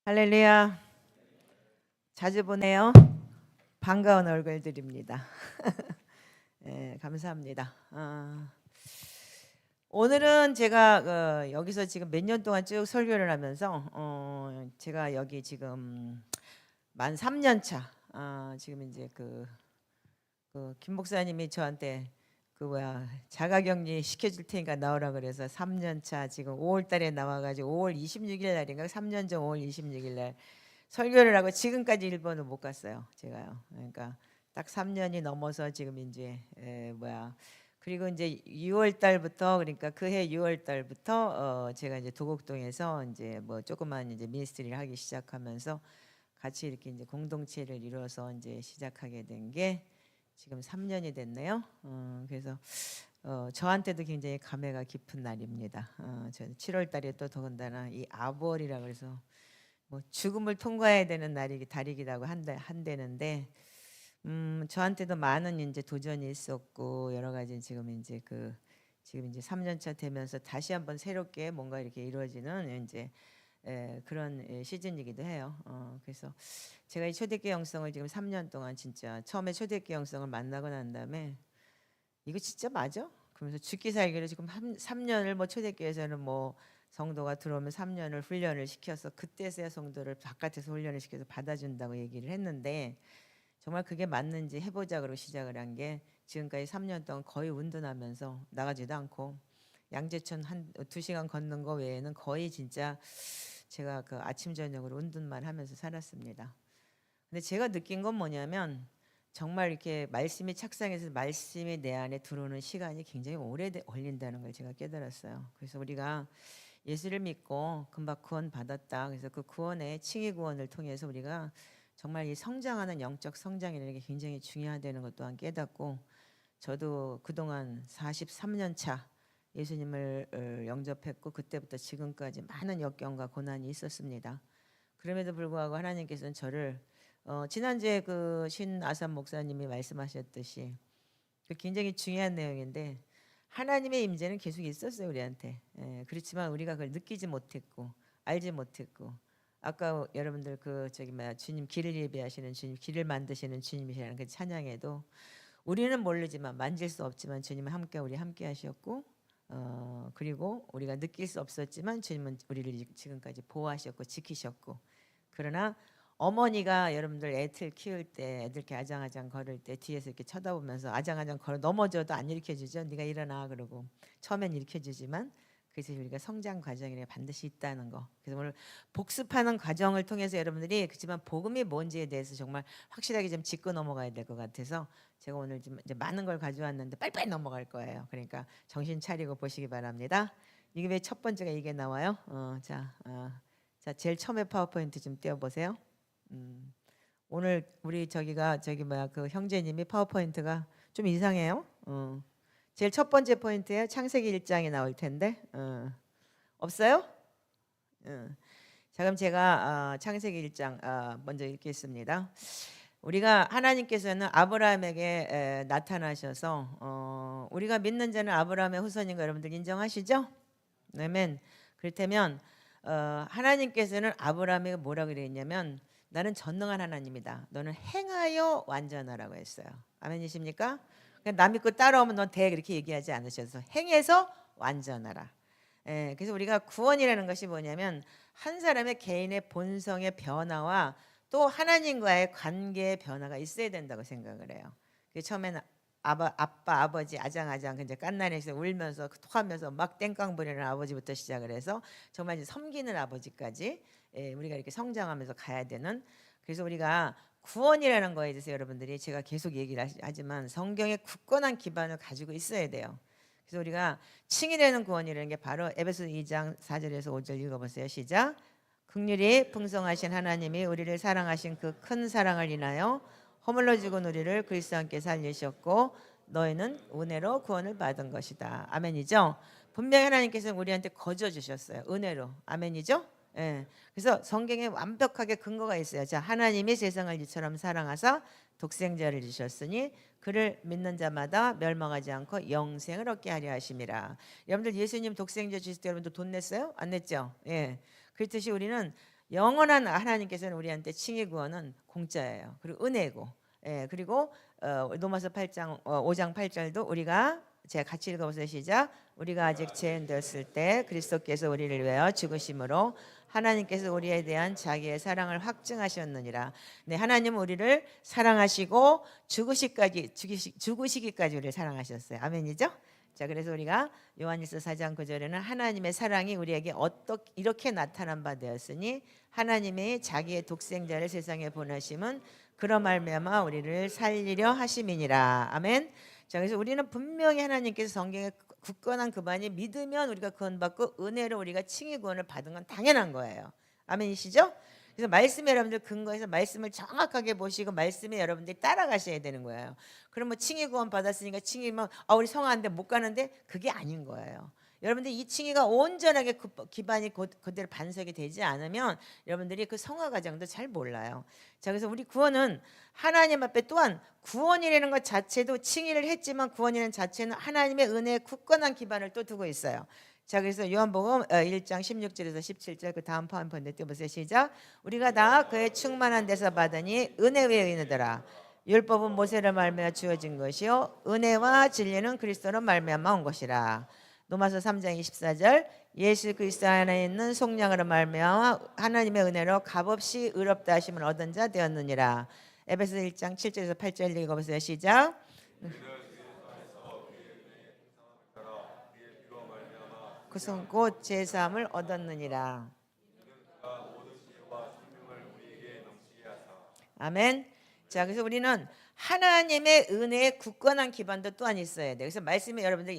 할렐루야. 자주 보네요. 반가운 얼굴들입니다. 네, 감사합니다. 오늘은 제가 여기서 지금 몇 년 동안 쭉 설교를 하면서 제가 여기 지금 만 3년 차. 지금 이제 김 목사님이 저한테 자가격리 시켜줄 테니까 나오라 그래서 3년 차 지금 5월 달에 나와가지고 5월 26일 날인가 3년 전 5월 26일 날 설교를 하고 지금까지 일본을 못 갔어요. 제가요. 그러니까 딱 3년이 넘어서 지금 이제 그리고 이제 6월 달부터 그러니까 그해 6월 달부터 제가 이제 도곡동에서 이제 뭐 조그만 이제 미니스트리를 하기 시작하면서 같이 이렇게 이제 공동체를 이루어서 이제 시작하게 된 게 지금 3년이 됐네요. 그래서 저한테도 굉장히 감회가 깊은 날입니다. 저는 7월 달에 또 더군다나 이 아월이라 그래서 뭐 죽음을 통과해야 되는 달이기도 한다는데 저한테도 많은 이제 도전이 있었고 여러 가지 지금 이제 지금 이제 3년 차 되면서 다시 한번 새롭게 뭔가 이렇게 이루어지는 이제 그런 시즌이기도 해요. 그래서 제가 이 초대교회 영성을 지금 3년 동안 진짜 처음에 초대교회 영성을 만나고 난 다음에 이거 진짜 맞아? 그러면서 죽기 살기를 지금 3년을 뭐 초대교회에서는 뭐 성도가 들어오면 3년을 훈련을 시켜서 그때서야 성도를 바깥에서 훈련을 시켜서 받아준다고 얘기를 했는데 정말 그게 맞는지 해보자고 시작을 한 게 지금까지 3년 동안 거의 운동하면서 나가지도 않고 양재천 한 2시간 걷는 거 외에는 거의 진짜 제가 그 아침 저녁으로 운동만 하면서 살았습니다. 근데 제가 느낀 건 뭐냐면 정말 이렇게 말씀이 착상해서 말씀이 내 안에 들어오는 시간이 굉장히 오래 걸린다는 걸 제가 깨달았어요. 그래서 우리가 예수를 믿고 금방 구원 받았다. 그래서 그 구원의 칭의 구원을 통해서 우리가 정말 이 성장하는 영적 성장이라는 게 굉장히 중요하다는 것 또한 깨닫고 저도 그동안 43년 차 예수님을 영접했고 그때부터 지금까지 많은 역경과 고난이 있었습니다. 그럼에도 불구하고 하나님께서는 저를 지난주에 그 신아산 목사님이 말씀하셨듯이 굉장히 중요한 내용인데 하나님의 임재는 계속 있었어요 우리한테. 그렇지만 우리가 그걸 느끼지 못했고 알지 못했고 아까 여러분들 주님 길을 예비하시는 주님 길을 만드시는 주님이시라는 그 찬양에도 우리는 모르지만 만질 수 없지만 주님은 우리 함께 하셨고 그리고 우리가 느낄 수 없었지만 주님은 우리를 지금까지 보호하셨고 지키셨고 그러나 어머니가 여러분들 애들 키울 때 애들 이렇게 아장아장 걸을 때 뒤에서 이렇게 쳐다보면서 아장아장 걸어 넘어져도 안 일으켜주죠. 네가 일어나 그러고 처음엔 일으켜주지만 그래서 우리가 성장 과정이 반드시 있다는 거. 그래서 오늘 복습하는 과정을 통해서 여러분들이 그렇지만 복음이 뭔지에 대해서 정말 확실하게 좀 짚고 넘어가야 될 것 같아서 제가 오늘 좀 이제 많은 걸 가져왔는데 빨리빨리 넘어갈 거예요. 그러니까 정신 차리고 보시기 바랍니다. 이게 왜 첫 번째가 이게 나와요? 자 제일 처음에 파워포인트 좀 띄워보세요. 오늘 우리 그 형제님이 파워포인트가 좀 이상해요. 제일 첫 번째 포인트에 창세기 1장이 나올 텐데 없어요? 자 그럼 제가 창세기 1장 먼저 읽겠습니다. 우리가 하나님께서는 아브라함에게 나타나셔서 우리가 믿는 자는 아브라함의 후손인 거 여러분들 인정하시죠? 아멘. 그렇다면 하나님께서는 아브라함에게 뭐라 그랬냐면 나는 전능한 하나님이다. 너는 행하여 완전하라고 했어요. 아멘이십니까? 그냥 남 믿고 따라오면 넌 돼 그렇게 얘기하지 않으셔서 행해서 완전하라. 그래서 우리가 구원이라는 것이 뭐냐면 한 사람의 개인의 본성의 변화와 또 하나님과의 관계의 변화가 있어야 된다고 생각을 해요. 처음에는 아빠 아버지 아장아장 이제 깐난에서 울면서 토하면서 막 땡깡 부리는 아버지부터 시작을 해서 정말 이제 섬기는 아버지까지 우리가 이렇게 성장하면서 가야 되는. 그래서 우리가 구원이라는 거에 대해서 여러분들이 제가 계속 얘기를 하지만 성경의 굳건한 기반을 가지고 있어야 돼요. 그래서 우리가 칭의되는 구원이라는 게 바로 에베소 2장 4절에서 5절 읽어보세요. 시작. 긍휼이 풍성하신 하나님이 우리를 사랑하신 그 큰 사랑을 인하여 허물러 죽은 우리를 그리스도와 함께 살리셨고 너희는 은혜로 구원을 받은 것이다. 아멘이죠. 분명히 하나님께서는 우리한테 거저 주셨어요. 은혜로. 아멘이죠. 그래서 성경에 완벽하게 근거가 있어요. 자, 하나님이 세상을 이처럼 사랑하사 독생자를 주셨으니 그를 믿는 자마다 멸망하지 않고 영생을 얻게 하려 하심이라. 여러분들 예수님 독생자 주실 때 여러분들 돈 냈어요? 안 냈죠? 그렇듯이 우리는 영원한 하나님께서는 우리한테 칭의 구원은 공짜예요. 그리고 은혜고. 예, 그리고 로마서 8장 5장 8절도 우리가 제가 같이 읽어보세요. 시작. 우리가 아직 죄인 되었을 때 그리스도께서 우리를 위하여 죽으심으로 하나님께서 우리에 대한 자기의 사랑을 확증하셨느니라. 네, 하나님은 우리를 사랑하시고 죽으시기까지 우리를 사랑하셨어요. 아멘이죠? 자, 그래서 우리가 요한일서 4장 9절에는 하나님의 사랑이 우리에게 어떻게 이렇게 나타난 바 되었으니 하나님의 자기의 독생자를 세상에 보내심은 그러 말미암아 우리를 살리려 하심이니라. 아멘. 자, 그래서 우리는 분명히 하나님께서 성경에 굳건한 그반이 믿으면 우리가 구원받고 은혜로 우리가 칭의 구원을 받은 건 당연한 거예요. 아멘이시죠? 그래서 말씀에 여러분들 근거해서 말씀을 정확하게 보시고 말씀에 여러분들이 따라가셔야 되는 거예요. 그럼 뭐 칭의 구원 받았으니까 칭의면 우리 성화인데 못 가는데 그게 아닌 거예요. 여러분들 이 칭의가 온전하게 기반이 그대로 반석이 되지 않으면 여러분들이 그 성화 과정도 잘 몰라요. 자, 그래서 우리 구원은 하나님 앞에 또한 구원이라는 것 자체도 칭의를 했지만 구원이라는 자체는 하나님의 은혜에 굳건한 기반을 또 두고 있어요. 자, 그래서 요한복음 1장 16절에서 17절 그 다음 파운폰데 띄워보세요. 시작. 우리가 다 그의 충만한 데서 받으니 은혜 위에 의인이더라. 율법은 모세를 말미암아 주어진 것이요 은혜와 진리는 그리스도로 말미암아 온 것이라. 로마서 3장 24절 예수 그리스도 안에 있는 속량으로 말미암아 하나님의 은혜로 값없이 의롭다 하심을 얻은 자 되었느니라. 에베소 1장 7절에서 8절 읽어보세요. 시작. 그것은 곧 제사함을 얻었느니라. 아멘. 자, 그래서 우리는 하나님의 은혜에 굳건한 기반도 또한 있어야 돼. 그래서 말씀이 여러분들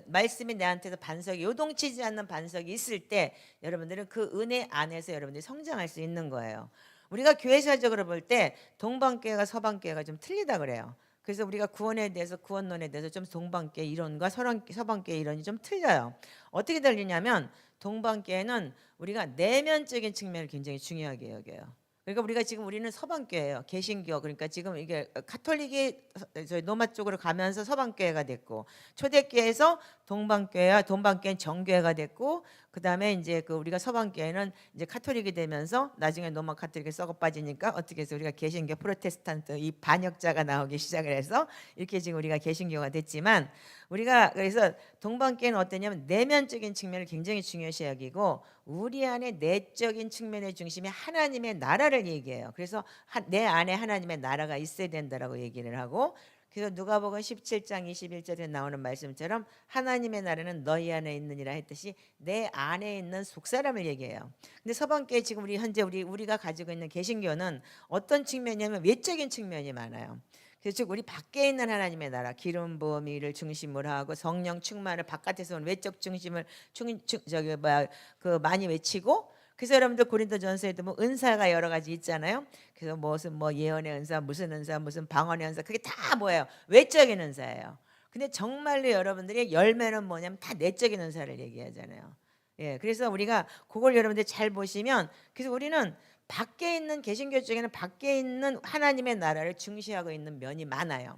말씀이 내한테서 반석이 요동치지 않는 반석이 있을 때 여러분들은 그 은혜 안에서 여러분들이 성장할 수 있는 거예요. 우리가 교회사적으로 볼 때 동방교회가 서방교회가 좀 틀리다 그래요. 그래서 우리가 구원에 대해서 구원론에 대해서 좀 동방교회 이론과 서방교회 이론이 좀 틀려요. 어떻게 들리냐면 동방교회는 우리가 내면적인 측면을 굉장히 중요하게 여겨요. 그러니까 우리가 지금 우리는 서방교회예요. 개신교. 그러니까 지금 이게 카톨릭이 저희 노마 쪽으로 가면서 서방교회가 됐고 초대교회에서 동방교회와 동방교회는 정교회가 됐고 그다음에 이제 그 우리가 서방교회는 이제 카톨릭이 되면서 나중에 노마 카톨릭에 썩어 빠지니까 어떻게 해서 우리가 개신교 프로테스탄트 이 반역자가 나오기 시작을 해서 이렇게 지금 우리가 개신교가 됐지만 우리가 그래서 동방교회는 어떠냐면 내면적인 측면을 굉장히 중요시 여기고 우리 안에 내적인 측면의 중심이 하나님의 나라를 얘기해요. 그래서 내 안에 하나님의 나라가 있어야 된다라고 얘기를 하고 그래서 누가복음 17장 21절에 나오는 말씀처럼 하나님의 나라는 너희 안에 있느니라 했듯이 내 안에 있는 속사람을 얘기해요. 근데 서방교회 지금 우리 현재 우리가 가지고 있는 개신교는 어떤 측면이냐면 외적인 측면이 많아요. 그래서 즉 우리 밖에 있는 하나님의 나라 기름 부음을 중심으로 하고 성령 충만을 바깥에서 온 외적 중심을 많이 외치고 그래서 여러분들 고린도전서에도 뭐 은사가 여러 가지 있잖아요. 그래서 무슨 뭐 예언의 은사, 무슨 은사, 무슨 방언의 은사 그게 다 뭐예요? 외적인 은사예요. 근데 정말로 여러분들의 열매는 뭐냐면 다 내적인 은사를 얘기하잖아요. 예, 그래서 우리가 그걸 여러분들 잘 보시면 그래서 우리는 밖에 있는 개신교 쪽에는 밖에 있는 하나님의 나라를 중시하고 있는 면이 많아요.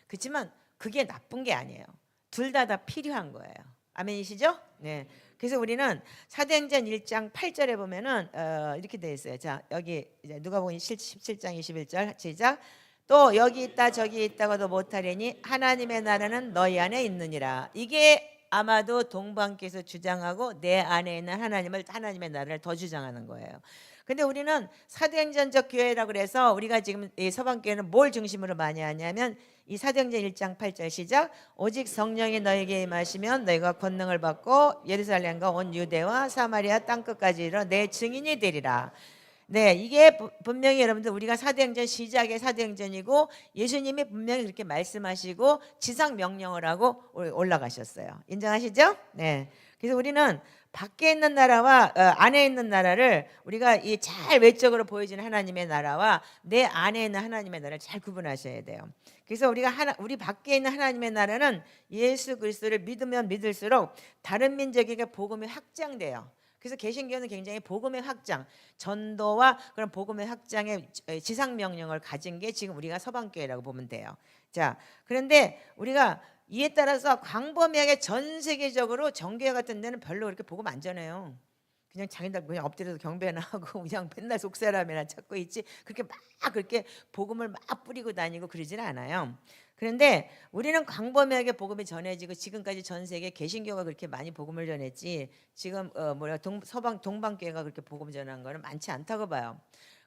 그렇지만 그게 나쁜 게 아니에요. 둘 다 필요한 거예요. 아멘이시죠? 네. 그래서 우리는 사도행전 1장 8절에 보면은 이렇게 되어 있어요. 자, 여기 이제 누가복음 17장 21절 시작. 또 여기 있다 저기 있다고도 못하려니 하나님의 나라는 너희 안에 있느니라. 이게 아마도 동방께서 주장하고 내 안에 있는 하나님의 나라를 더 주장하는 거예요. 근데 우리는 사도행전적 교회라고 그래서 우리가 지금 이 서방교회는 뭘 중심으로 많이 하냐면 이 사도행전 1장 8절 시작. 오직 성령이 너에게 임하시면 너희가 권능을 받고 예루살렘과 온 유대와 사마리아 땅끝까지 이르러 내 증인이 되리라. 네, 이게 분명히 여러분들 우리가 사도행전 시작의 사도행전이고 예수님이 분명히 그렇게 말씀하시고 지상 명령을 하고 올라가셨어요. 인정하시죠? 네. 그래서 우리는 밖에 있는 나라와 안에 있는 나라를 우리가 이 잘 외적으로 보여지는 하나님의 나라와 내 안에 있는 하나님의 나라를 잘 구분하셔야 돼요. 그래서 우리 밖에 있는 하나님의 나라는 예수 그리스도를 믿으면 믿을수록 다른 민족에게 복음이 확장돼요. 그래서 개신교는 굉장히 복음의 확장, 전도와 그런 복음의 확장의 지상 명령을 가진 게 지금 우리가 서방교회라고 보면 돼요. 자, 그런데 우리가 이에 따라서 광범위하게 전 세계적으로 정교회 같은 데는 별로 그렇게 복음 안 전해요. 그냥 자기들 그냥 엎드려서 경배나 하고 그냥 맨날 속사람이나 찾고 있지 그렇게 막 그렇게 복음을 막 뿌리고 다니고 그러진 않아요. 그런데 우리는 광범위하게 복음이 전해지고 지금까지 전 세계 개신교가 그렇게 많이 복음을 전했지 지금 서방 동방교회가 그렇게 복음 전한 거는 많지 않다고 봐요.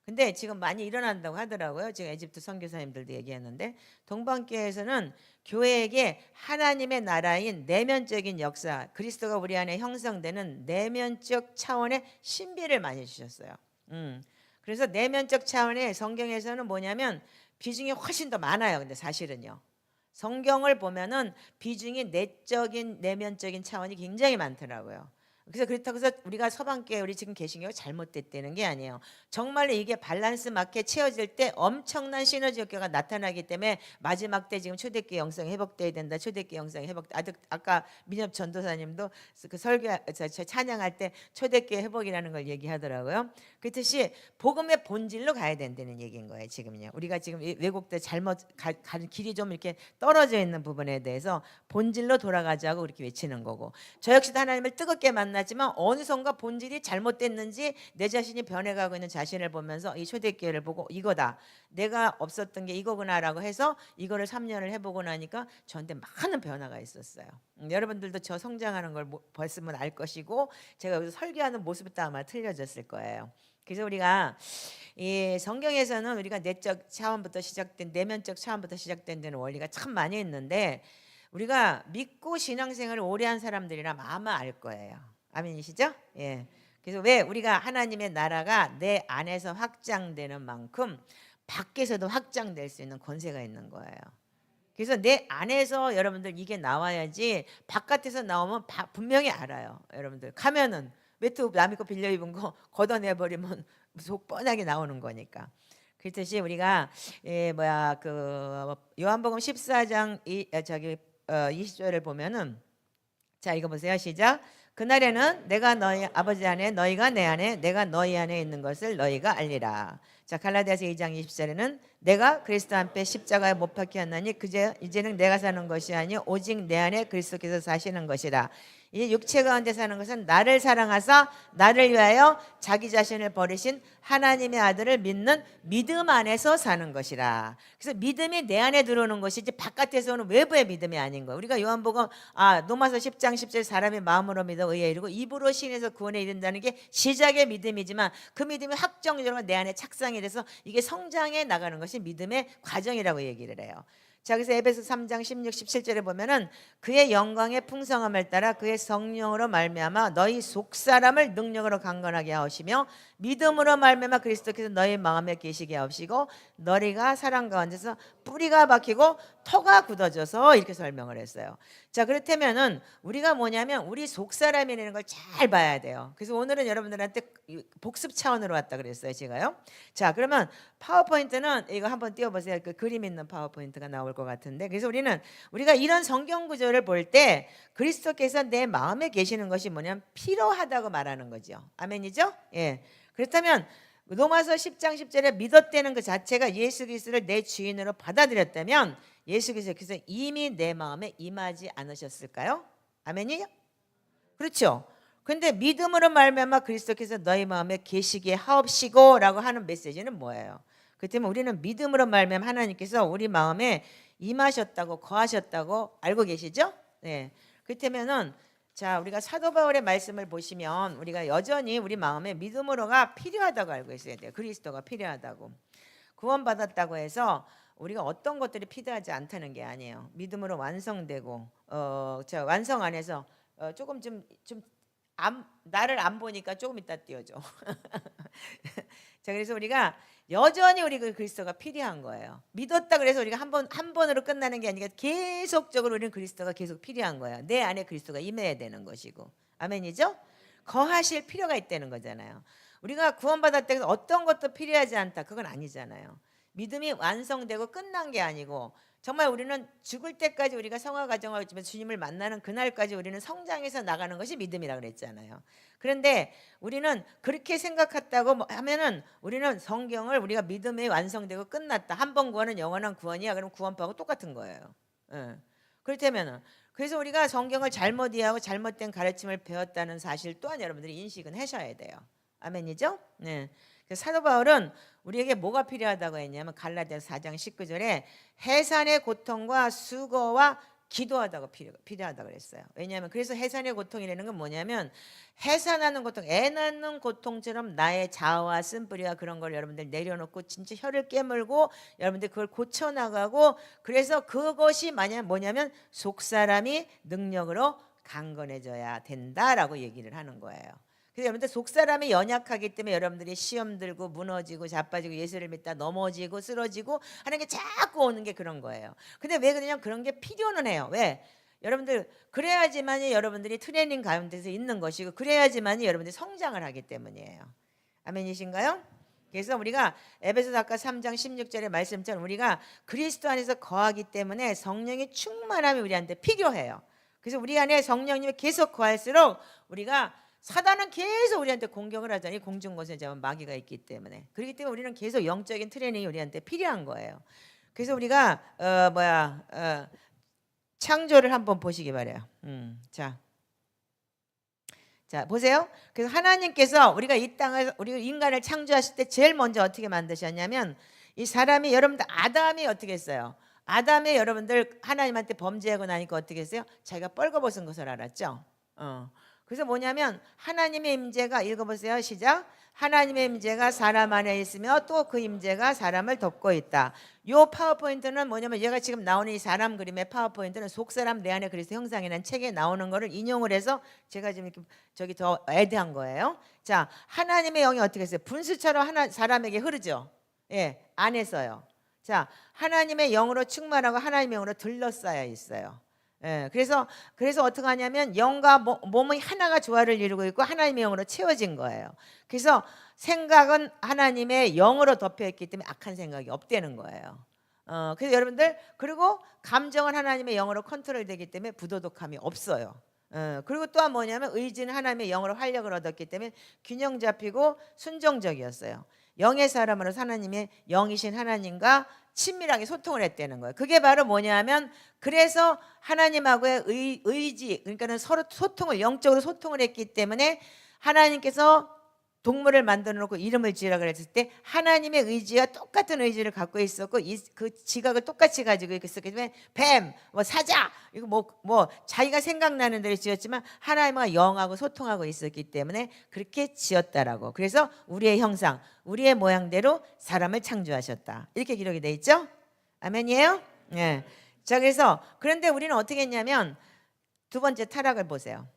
근데 지금 많이 일어난다고 하더라고요. 지금 에집트 선교사님들도 얘기했는데 동방교회에서는 교회에게 하나님의 나라인 내면적인 역사, 그리스도가 우리 안에 형성되는 내면적 차원의 신비를 많이 주셨어요. 그래서 내면적 차원의 성경에서는 뭐냐면 비중이 훨씬 더 많아요. 근데 사실은요. 성경을 보면은 비중이 내적인 내면적인 차원이 굉장히 많더라고요. 그래서 그렇다고 해서 우리가 서방교회 우리 지금 개신교가 잘못됐다는 게 아니에요. 정말로 이게 밸런스 맞게 채워질 때 엄청난 시너지 효과가 나타나기 때문에 마지막 때 지금 초대교회 영성이 회복돼야 된다. 초대교회 영성이 회복. 아까 민협 전도사님도 그 설교 찬양할 때 초대교회 회복이라는 걸 얘기하더라고요. 그렇듯이 복음의 본질로 가야 된다는 얘기인 거예요. 지금요. 우리가 지금 왜곡돼 잘못 가는 길이 좀 이렇게 떨어져 있는 부분에 대해서 본질로 돌아가자고 그렇게 외치는 거고. 저 역시도 하나님을 뜨겁게 만나지만 어느 순간 본질이 잘못됐는지 내 자신이 변해가고 있는 자신을 보면서 이 초대교회를 보고 이거다. 내가 없었던 게 이거구나라고 해서 이거를 3년을 해보고 나니까 저한테 많은 변화가 있었어요. 여러분들도 저 성장하는 걸 봤으면 알 것이고 제가 여기서 설교하는 모습도 아마 틀려졌을 거예요. 그래서 우리가 이 성경에서는 우리가 내적 차원부터 시작된 내면적 차원부터 시작된 데는 원리가 참 많이 있는데 우리가 믿고 신앙생활을 오래 한 사람들이라 아마 알 거예요. 아멘이시죠? 예. 그래서 왜 우리가 하나님의 나라가 내 안에서 확장되는 만큼 밖에서도 확장될 수 있는 권세가 있는 거예요. 그래서 내 안에서 여러분들 이게 나와야지 바깥에서 나오면 분명히 알아요. 여러분들 가면은 왜 또 남의 거 빌려 입은 거 걷어내버리면 속 뻔하게 나오는 거니까. 그렇듯이 우리가 그 요한복음 14장 20절을 보면은 자 이거 보세요. 시작. 그날에는 내가 너희 아버지 안에 너희가 내 안에 내가 너희 안에 있는 것을 너희가 알리라. 자 갈라디아서 2장 20절에는 내가 그리스도 안에 십자가에 못 박혔나니 이제는 내가 사는 것이 아니 오직 내 안에 그리스도께서 사시는 것이라. 이 육체 가운데 사는 것은 나를 사랑하사 나를 위하여 자기 자신을 버리신 하나님의 아들을 믿는 믿음 안에서 사는 것이라. 그래서 믿음이 내 안에 들어오는 것이지 바깥에서 오는 외부의 믿음이 아닌 거예요. 우리가 요한복음 로마서 10장 10절 사람이 마음으로 믿어 의에 이르고 입으로 신에서 구원에 이른다는 게 시작의 믿음이지만 그 믿음이 확정적으로 내 안에 착상이 돼서 이게 성장해 나가는 것이 믿음의 과정이라고 얘기를 해요. 자 그래서 에베소 3장 16, 17절에 보면은 그의 영광의 풍성함을 따라 그의 성령으로 말미암아 너희 속사람을 능력으로 강건하게 하시며 믿음으로 말미암아 그리스도께서 너희 마음에 계시게 하시고 너희가 사랑 가운데서 뿌리가 박히고 터가 굳어져서 이렇게 설명을 했어요. 자 그렇다면은 우리가 뭐냐면 우리 속사람이라는 걸 잘 봐야 돼요. 그래서 오늘은 여러분들한테 복습 차원으로 왔다 그랬어요 제가요. 자 그러면 파워포인트는 이거 한번 띄워보세요. 그 그림 있는 파워포인트가 나올 것 같은데 그래서 우리가 이런 성경 구조를 볼 때 그리스도께서 내 마음에 계시는 것이 뭐냐면 필요하다고 말하는 거죠. 아멘이죠? 예. 그렇다면 로마서 10장 10절에 믿었다는 그 자체가 예수 그리스도를 내 주인으로 받아들였다면 예수 그리스도께서 이미 내 마음에 임하지 않으셨을까요? 아멘이요? 그렇죠. 근데 믿음으로 말미암아 그리스도께서 너희 마음에 계시게 하옵시고라고 하는 메시지는 뭐예요? 그렇다면 우리는 믿음으로 말미암아 하나님께서 우리 마음에 임하셨다고 거하셨다고 알고 계시죠? 네. 그렇다면은 자 우리가 사도 바울의 말씀을 보시면 우리가 여전히 우리 마음에 믿음으로가 필요하다고 알고 있어야 돼요. 그리스도가 필요하다고. 구원받았다고 해서 우리가 어떤 것들이 필요하지 않다는 게 아니에요. 믿음으로 완성되고 완성 안에서 조금 나를 안 보니까 조금 이따 띄워줘. 자 그래서 우리가 여전히 우리 그리스도가 필요한 거예요. 믿었다 그래서 우리가 한 번으로 끝나는 게 아니라 계속적으로 우리는 그리스도가 계속 필요한 거예요. 내 안에 그리스도가 임해야 되는 것이고. 아멘이죠? 거하실 필요가 있다는 거잖아요. 우리가 구원받았다 해서 어떤 것도 필요하지 않다. 그건 아니잖아요. 믿음이 완성되고 끝난 게 아니고 정말 우리는 죽을 때까지 우리가 성화 과정을 거치면 주님을 만나는 그날까지 우리는 성장해서 나가는 것이 믿음이라고 그랬잖아요. 그런데 우리는 그렇게 생각했다고 하면은 우리는 성경을 우리가 믿음이 완성되고 끝났다. 한 번 구원은 영원한 구원이야. 그럼 구원파하고 똑같은 거예요. 예. 그렇다면은 그래서 우리가 성경을 잘못 이해하고 잘못된 가르침을 배웠다는 사실 또한 여러분들이 인식은 하셔야 돼요. 아멘이죠? 네. 그래서 사도 바울은 우리에게 뭐가 필요하다고 했냐면 갈라디아서 4장 19절에 해산의 고통과 수고와 기도하다고 필요하다고 그랬어요. 왜냐하면 그래서 해산의 고통이라는 건 뭐냐면 해산하는 고통, 애 낳는 고통처럼 나의 자아와 쓴뿌리와 그런 걸 여러분들 내려놓고 진짜 혀를 깨물고 여러분들 그걸 고쳐나가고, 그래서 그것이 만약 뭐냐면 속사람이 능력으로 강건해져야 된다라고 얘기를 하는 거예요. 그래서 여러분들 속사람이 연약하기 때문에 여러분들이 시험 들고 무너지고 자빠지고 예수를 믿다 넘어지고 쓰러지고 하는 게 자꾸 오는 게 그런 거예요. 근데 왜 그러냐면 그런 게 필요는 해요. 왜? 여러분들 그래야지만이 여러분들이 트레이닝 가운데서 있는 것이고 그래야지만이 여러분들이 성장을 하기 때문이에요. 아멘이신가요? 그래서 우리가 에베소서 아까 3장 16절의 말씀처럼 우리가 그리스도 안에서 거하기 때문에 성령의 충만함이 우리한테 필요해요. 그래서 우리 안에 성령님이 계속 거할수록 우리가 사단은 계속 우리한테 공격을 하잖아요. 공중곳에 잡은 마귀가 있기 때문에. 그렇기 때문에 우리는 계속 영적인 트레이닝이 우리한테 필요한 거예요. 그래서 우리가 창조를 한번 보시기 바래요. 자 보세요. 그래서 하나님께서 우리가 이 땅을 우리 인간을 창조하실 때 제일 먼저 어떻게 만드셨냐면 이 사람이 여러분들 아담이 어떻게 했어요? 아담이 여러분들 하나님한테 범죄하고 나니까 어떻게 했어요? 자기가 뻘거벗은 것을 알았죠. 그래서 뭐냐면 하나님의 임재가, 읽어보세요. 시작. 하나님의 임재가 사람 안에 있으며 또 그 임재가 사람을 덮고 있다. 요 파워포인트는 뭐냐면 얘가 지금 나오는 이 사람 그림의 파워포인트는 속사람 내 안에 그리스도 형상이라는 책에 나오는 거를 인용을 해서 제가 지금 이렇게 저기 더 애드한 거예요. 자, 하나님의 영이 어떻게 했어요? 분수처럼 사람에게 흐르죠. 예, 안에서요. 자, 하나님의 영으로 충만하고 하나님의 영으로 둘러싸여 있어요. 예, 그래서 어떻게 하냐면 영과 몸의 하나가 조화를 이루고 있고 하나님의 영으로 채워진 거예요. 그래서 생각은 하나님의 영으로 덮여 있기 때문에 악한 생각이 없다는 거예요. 그래서 여러분들 그리고 감정은 하나님의 영으로 컨트롤되기 때문에 부도덕함이 없어요. 그리고 또한 뭐냐면 의지는 하나님의 영으로 활력을 얻었기 때문에 균형 잡히고 순종적이었어요. 영의 사람으로서 하나님의 영이신 하나님과 친밀하게 소통을 했다는 거예요. 그게 바로 뭐냐면 그래서 하나님하고의 의지, 그러니까는 서로 소통을 영적으로 소통을 했기 때문에 하나님께서 동물을 만들어 놓고 이름을 지으라 그랬을 때 하나님의 의지와 똑같은 의지를 갖고 있었고 그 지각을 똑같이 가지고 있었기 때문에 뱀, 사자 이거 뭐 자기가 생각나는 대로 지었지만 하나님과 영하고 소통하고 있었기 때문에 그렇게 지었다라고. 그래서 우리의 형상, 우리의 모양대로 사람을 창조하셨다. 이렇게 기록이 돼 있죠? 아멘이에요? 네. 자, 그런데 우리는 어떻게 했냐면 두 번째 타락을 보세요.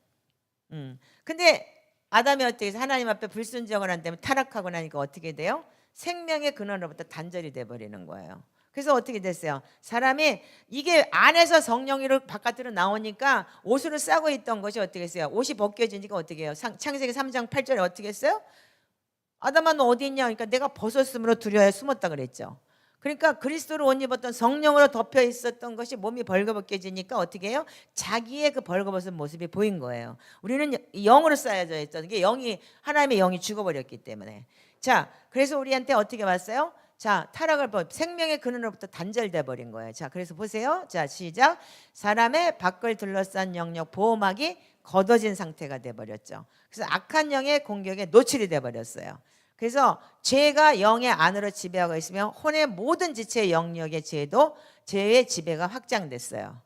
근데 아담이 어떻게 해서 하나님 앞에 불순종을 한 다음에 타락하고 나니까 어떻게 돼요? 생명의 근원으로부터 단절이 돼버리는 거예요. 그래서 어떻게 됐어요? 사람이 이게 안에서 성령으로 바깥으로 나오니까 옷으로 싸고 있던 것이 어떻게 했어요? 옷이 벗겨지니까 어떻게 해요? 창세기 3장 8절에 어떻게 했어요? 아담아 너 어디 있냐? 그러니까 내가 벗었으므로 두려워해 숨었다 그랬죠. 그러니까 그리스도로 옷 입었던 성령으로 덮여 있었던 것이 몸이 벌거벗겨지니까 어떻게 해요? 자기의 그 벌거벗은 모습이 보인 거예요. 우리는 영으로 쌓여져 있던 게 하나님의 영이 죽어버렸기 때문에. 자, 그래서 우리한테 어떻게 왔어요? 자, 타락을 생명의 근원으로부터 단절돼 버린 거예요. 자, 그래서 보세요. 자, 시작. 사람의 밖을 둘러싼 영역 보호막이 걷어진 상태가 돼 버렸죠. 그래서 악한 영의 공격에 노출이 돼 버렸어요. 그래서 죄가 영의 안으로 지배하고 있으면 혼의 모든 지체의 영역의 죄의 지배가 확장됐어요.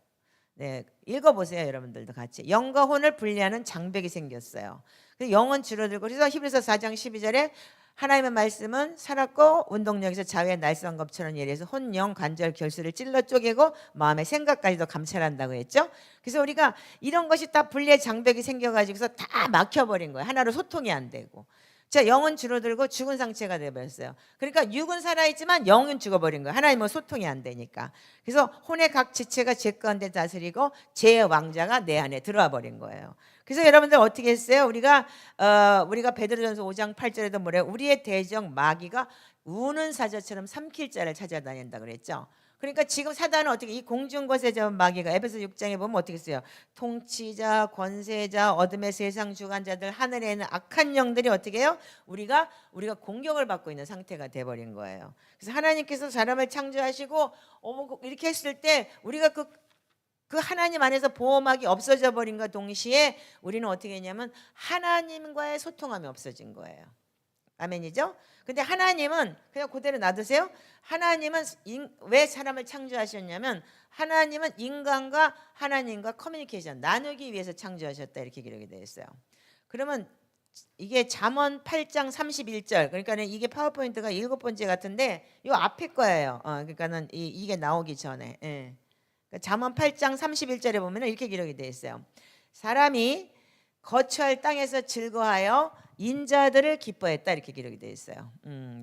네, 읽어보세요. 여러분들도 같이. 영과 혼을 분리하는 장벽이 생겼어요. 영은 줄어들고 그래서 히브리서 4장 12절에 하나님의 말씀은 살았고 운동력에서 자유의 날선 것처럼 예리해서 혼, 영, 관절, 결수를 찔러 쪼개고 마음의 생각까지도 감찰한다고 했죠. 그래서 우리가 이런 것이 다 분리의 장벽이 생겨가지고서 다 막혀버린 거예요. 하나로 소통이 안 되고. 자, 영은 줄어들고 죽은 상체가 되어버렸어요. 그러니까 육은 살아있지만 영은 죽어버린 거예요. 하나님은 소통이 안 되니까. 그래서 혼의 각 지체가 죄 가운데 다스리고 죄의 왕자가 내 안에 들어와 버린 거예요. 그래서 여러분들 어떻게 했어요? 우리가 베드로전서 5장 8절에도 뭐래요? 우리의 대적 마귀가 우는 사자처럼 삼킬 자를 찾아다닌다 그랬죠. 그러니까 지금 사단은 어떻게 이 공중곳에 잡은 마귀가 에베소 6장에 보면 어떻게 써요? 통치자, 권세자, 어둠의 세상 주관자들, 하늘에 있는 악한 영들이 어떻게 해요? 우리가 공격을 받고 있는 상태가 돼버린 거예요. 그래서 하나님께서 사람을 창조하시고 이렇게 했을 때 우리가 그 그 하나님 안에서 보호막이 없어져 버린과 동시에 우리는 어떻게 했냐면 하나님과의 소통함이 없어진 거예요. 아멘이죠? 근데 하나님은 그냥 그대로 놔두세요. 하나님은 왜 사람을 창조하셨냐면 하나님은 인간과 하나님과 커뮤니케이션 나누기 위해서 창조하셨다 이렇게 기록이 되어 있어요. 그러면 이게 잠언 8장 31절 그러니까는 이게 파워포인트가 7번째 같은데 이 앞에 거예요. 그러니까는 이게 나오기 전에 그러니까 잠언 8장 31절에 보면 이렇게 기록이 되어 있어요. 사람이 거처할 땅에서 즐거하여 인자들을 기뻐했다 이렇게 기록이 되어 있어요.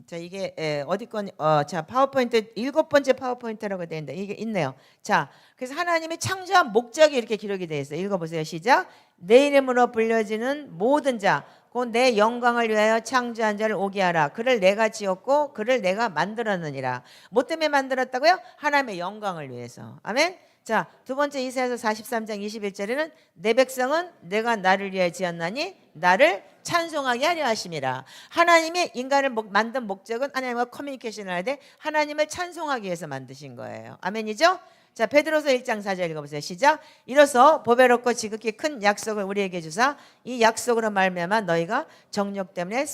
자 이게 어디 건? 자 파워포인트 7번째 파워포인트라고 되어 있는데 이게 있네요. 자 그래서 하나님이 창조한 목적이 이렇게 기록이 되어 있어요. 읽어보세요. 시작. 내 이름으로 불려지는 모든 자 곧 내 영광을 위하여 창조한 자를 오게 하라. 그를 내가 지었고 그를 내가 만들었느니라. 뭐 때문에 만들었다고요? 하나님의 영광을 위해서. 아멘. 자, 두 번째 이사야서 43장 21절에는 내 백성은 내가 나를 위해 지었나니 나를 찬송하게 하려 하심이라. 하나님이 인간을 만든 목적은 하나님과 커뮤니케이션을 해야 돼. 하나님을 찬송하기 위해서 만드신 거예요. 아멘이죠? 자, 베드로서 1장 4절 읽어보세요. 시작. 이로써 보배롭고 지극히 큰 약속을 우리에게 주사 이 약속으로 말미암아 너희가 정욕 때문에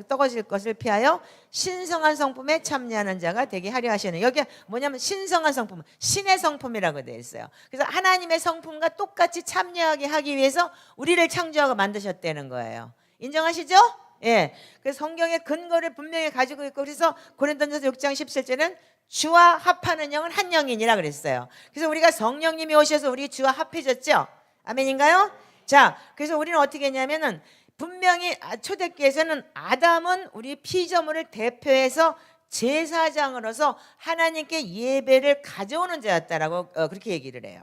떡어질 것을 피하여 신성한 성품에 참여하는 자가 되게 하려 하시는. 여기 뭐냐면 신성한 성품, 신의 성품이라고 되어 있어요. 그래서 하나님의 성품과 똑같이 참여하게 하기 위해서 우리를 창조하고 만드셨다는 거예요. 인정하시죠? 예. 그래서 성경의 근거를 분명히 가지고 있고 그래서 고린도전서 6장 17절은 주와 합하는 영은 한 영이니라 그랬어요. 그래서 우리가 성령님이 오셔서 우리 주와 합해졌죠. 아멘인가요? 자, 그래서 우리는 어떻게 했냐면은 분명히 초대교회에서는 아담은 우리 피조물을 대표해서 제사장으로서 하나님께 예배를 가져오는 자였다라고 그렇게 얘기를 해요.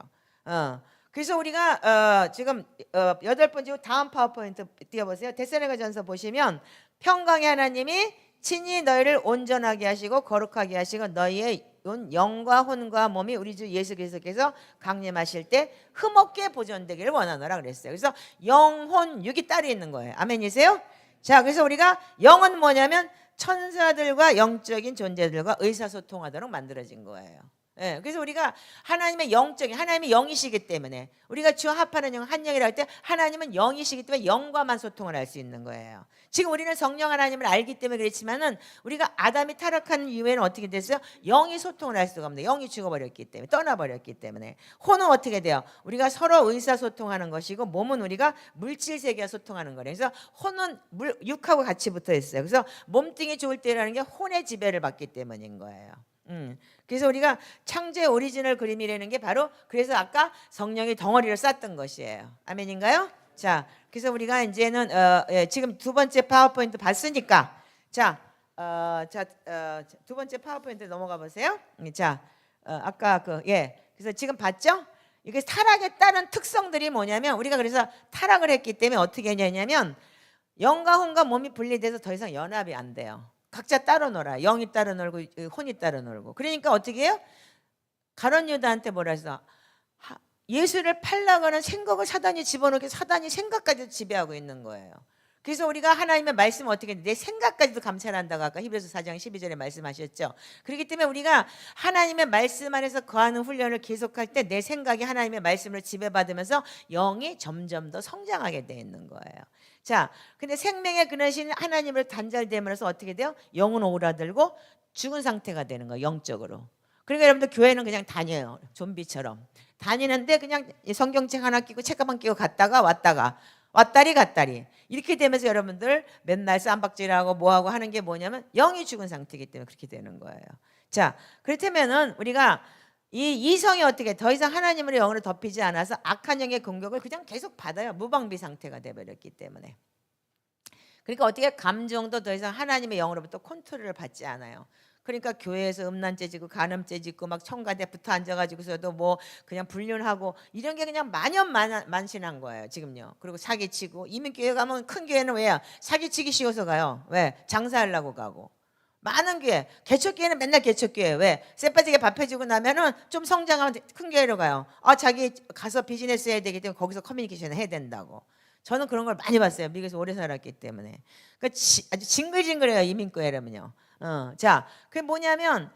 그래서 우리가 지금 8번째 다음 파워포인트 띄워보세요. 데살로니가전서 보시면 평강의 하나님이 친히 너희를 온전하게 하시고 거룩하게 하시고 너희의 영과 혼과 몸이 우리 주 예수 그리스도께서 강림하실 때 흠없게 보존되기를 원하노라 그랬어요. 그래서 영혼 육이 따로 있는 거예요. 아멘이세요? 자, 그래서 우리가 영은 뭐냐면 천사들과 영적인 존재들과 의사소통하도록 만들어진 거예요. 예, 그래서 우리가 하나님의 영적인 하나님이 영이시기 때문에 우리가 주와 합하는 영 한 영이라고 할 때 하나님은 영이시기 때문에 영과만 소통을 할 수 있는 거예요. 지금 우리는 성령 하나님을 알기 때문에 그렇지만은 우리가 아담이 타락한 이후에는 어떻게 됐어요? 영이 소통을 할 수가 없는데 영이 죽어버렸기 때문에 떠나버렸기 때문에 혼은 어떻게 돼요? 우리가 서로 의사소통하는 것이고 몸은 우리가 물질 세계와 소통하는 거예요. 그래서 혼은 육하고 같이 붙어 있어요. 그래서 몸뚱이 좋을 때라는 게 혼의 지배를 받기 때문인 거예요. 그래서 우리가 창조의 오리지널 그림이라는 게 바로 그래서 아까 성령이 덩어리를 쌌던 것이에요. 아멘인가요? 자, 그래서 우리가 이제는 지금 두 번째 파워포인트 봤으니까 두 번째 파워포인트 넘어가 보세요. 자, 아까 그래서 지금 봤죠? 이게 타락에 따른 특성들이 뭐냐면 우리가 그래서 타락을 했기 때문에 어떻게 했냐면 영과 혼과 몸이 분리돼서 더 이상 연합이 안 돼요. 각자 따로 놀아. 영이 따로 놀고 혼이 따로 놀고. 그러니까 어떻게 해요? 가룟 유다한테 뭐라 해서 예수를 팔라고는 생각을 사단이 집어넣게 사단이 생각까지도 지배하고 있는 거예요. 그래서 우리가 하나님의 말씀을 어떻게 내 생각까지도 감찰한다고 아까 히브리서 4장 12절에 말씀하셨죠. 그렇기 때문에 우리가 하나님의 말씀 안에서 거하는 훈련을 계속할 때 내 생각이 하나님의 말씀을 지배받으면서 영이 점점 더 성장하게 돼 있는 거예요. 자, 근데 생명의 근원이신 하나님을 단절됨으로써 어떻게 돼요? 영은 오그라들고 죽은 상태가 되는 거예요. 영적으로. 그러니까 여러분들 교회는 그냥 다녀요. 좀비처럼 다니는데 그냥 성경책 하나 끼고 책가방 끼고 갔다가 왔다리 갔다리 이렇게 되면서 여러분들 맨날 쌈박질하고 뭐하고 하는 게 뭐냐면 영이 죽은 상태이기 때문에 그렇게 되는 거예요. 자, 그렇다면은 우리가 이 이성이 어떻게 더 이상 하나님의 영으로 덮이지 않아서 악한 영의 공격을 그냥 계속 받아요. 무방비 상태가 돼버렸기 때문에. 그러니까 어떻게 감정도 더 이상 하나님의 영으로부터 컨트롤을 받지 않아요. 그러니까 교회에서 음란죄 지고 간음죄 짓고 막 청가대 붙어 앉아가지고서도 뭐 그냥 불륜하고 이런 게 그냥 만연만신한 거예요 지금요. 그리고 사기치고 이민교회 가면 큰 교회는 왜요? 사기치기 쉬워서 가요. 왜? 장사하려고 가고. 많은 교회, 개척교회는 맨날 개척교회. 왜? 쎄빠지게 밥 해주고 나면은 좀 성장하면 큰 교회로 가요. 자기 가서 비즈니스 해야 되기 때문에 거기서 커뮤니케이션을 해야 된다고. 저는 그런 걸 많이 봤어요. 미국에서 오래 살았기 때문에. 그러니까 아주 징글징글해요 이민교회라면요. 자, 그게 뭐냐면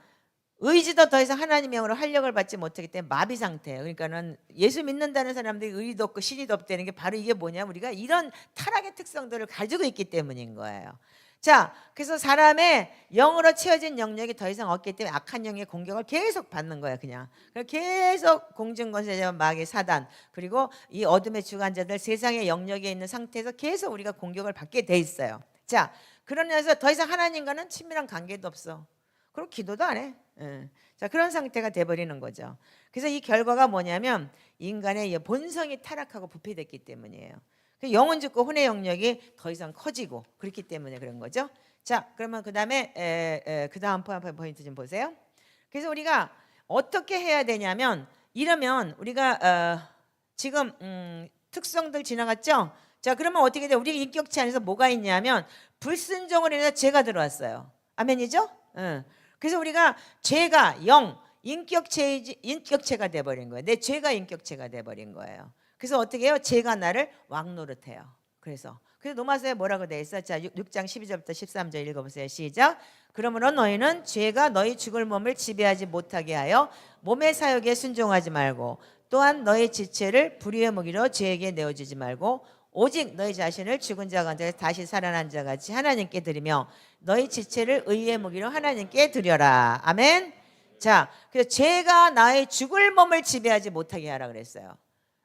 의지도 더 이상 하나님의 영으로 활력을 받지 못하기 때문에 마비 상태예요. 그러니까는 예수 믿는다는 사람들이 의도 없고 신의도 없다는 게 바로 이게 뭐냐, 우리가 이런 타락의 특성들을 가지고 있기 때문인 거예요. 자, 그래서 사람의 영으로 채워진 영역이 더 이상 없기 때문에 악한 영의 공격을 계속 받는 거예요. 그냥 계속 공중권세자, 마귀, 사단, 그리고 이 어둠의 주관자들, 세상의 영역에 있는 상태에서 계속 우리가 공격을 받게 돼 있어요. 자, 그러면서 더 이상 하나님과는 친밀한 관계도 없어. 그리고 기도도 안 해. 자, 그런 상태가 돼버리는 거죠. 그래서 이 결과가 뭐냐면 인간의 본성이 타락하고 부패됐기 때문이에요. 영혼 죽고 혼의 영역이 더 이상 커지고 그렇기 때문에 그런 거죠. 자, 그러면 그 다음에 그 다음 포인트 좀 보세요. 그래서 우리가 어떻게 해야 되냐면, 이러면 우리가 지금 특성들 지나갔죠. 자, 그러면 어떻게 돼요? 우리 인격체 안에서 뭐가 있냐면 불순종으로 인해서 죄가 들어왔어요. 아멘이죠? 그래서 우리가 죄가 인격체가 돼버린 거예요. 내 죄가 인격체가 돼버린 거예요. 그래서 어떻게 해요? 죄가 나를 왕노릇해요. 그래서 로마서에 뭐라고 돼 있어? 자, 6장 12절부터 13절 읽어보세요. 시작. 그러므로 너희는 죄가 너희 죽을 몸을 지배하지 못하게 하여 몸의 사욕에 순종하지 말고, 또한 너희 지체를 불의의 무기로 죄에게 내어주지 말고, 오직 너희 자신을 죽은 자 가운데서 다시 살아난 자 같이 하나님께 드리며 너희 지체를 의의 무기로 하나님께 드려라. 아멘. 자, 그래서 죄가 나의 죽을 몸을 지배하지 못하게 하라 그랬어요.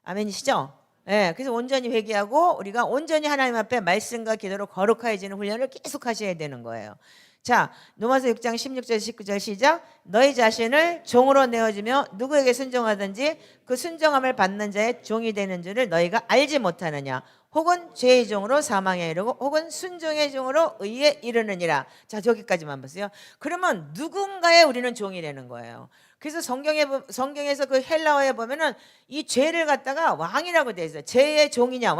아멘이시죠? 네, 그래서 온전히 회개하고 우리가 온전히 하나님 앞에 말씀과 기도로 거룩해지는 훈련을 계속 하셔야 되는 거예요. 자, 로마서 6장 16절 19절 시작. 너희 자신을 종으로 내어주며 누구에게 순종하든지 그 순종함을 받는 자의 종이 되는 줄을 너희가 알지 못하느냐. 혹은 죄의 종으로 사망에 이르고 혹은 순종의 종으로 의에 이르느니라. 자, 저기까지만 보세요. 그러면 누군가의 우리는 종이 되는 거예요. 그래서 성경에서 그 헬라어에 보면은 이 죄를 갖다가 왕이라고 돼 있어요. 죄의 종이냐,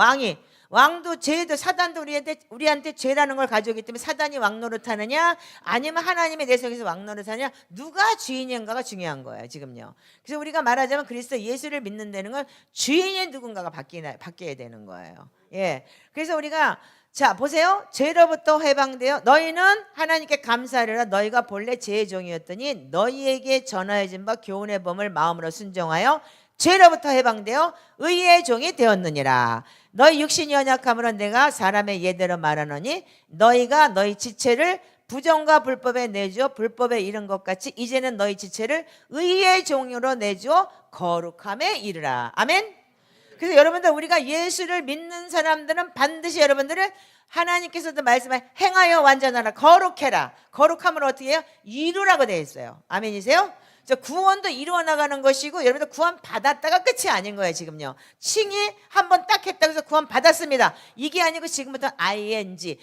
왕도 죄도, 사단도 우리한테 죄라는 걸 가져오기 때문에 사단이 왕노릇하느냐 아니면 하나님의 내 속에서 왕노릇하느냐, 누가 주인인가가 중요한 거예요 지금요. 그래서 우리가 말하자면 그리스도 예수를 믿는다는 건 주인이 누군가가 바뀌어야 되는 거예요. 예, 그래서 우리가 자 보세요. 죄로부터 해방되어 너희는 하나님께 감사하리라. 너희가 본래 죄의 종이었더니 너희에게 전하여진 바 교훈의 법을 마음으로 순종하여 죄로부터 해방되어 의의 종이 되었느니라. 너희 육신이 연약함으로 내가 사람의 예대로 말하노니 너희가 너희 지체를 부정과 불법에 내주어 불법에 이른 것 같이 이제는 너희 지체를 의의 종으로 내주어 거룩함에 이르라. 아멘. 그래서 여러분들, 우리가 예수를 믿는 사람들은 반드시 여러분들은 하나님께서도 말씀하여 행하여 완전하라, 거룩해라. 거룩함을 어떻게 해요? 이루라고 되어 있어요. 아멘이세요? 구원도 이루어 나가는 것이고, 여러분들 구원 받았다가 끝이 아닌 거예요. 지금요, 칭의 한번 딱 했다고 해서 구원 받았습니다, 이게 아니고 지금부터 ing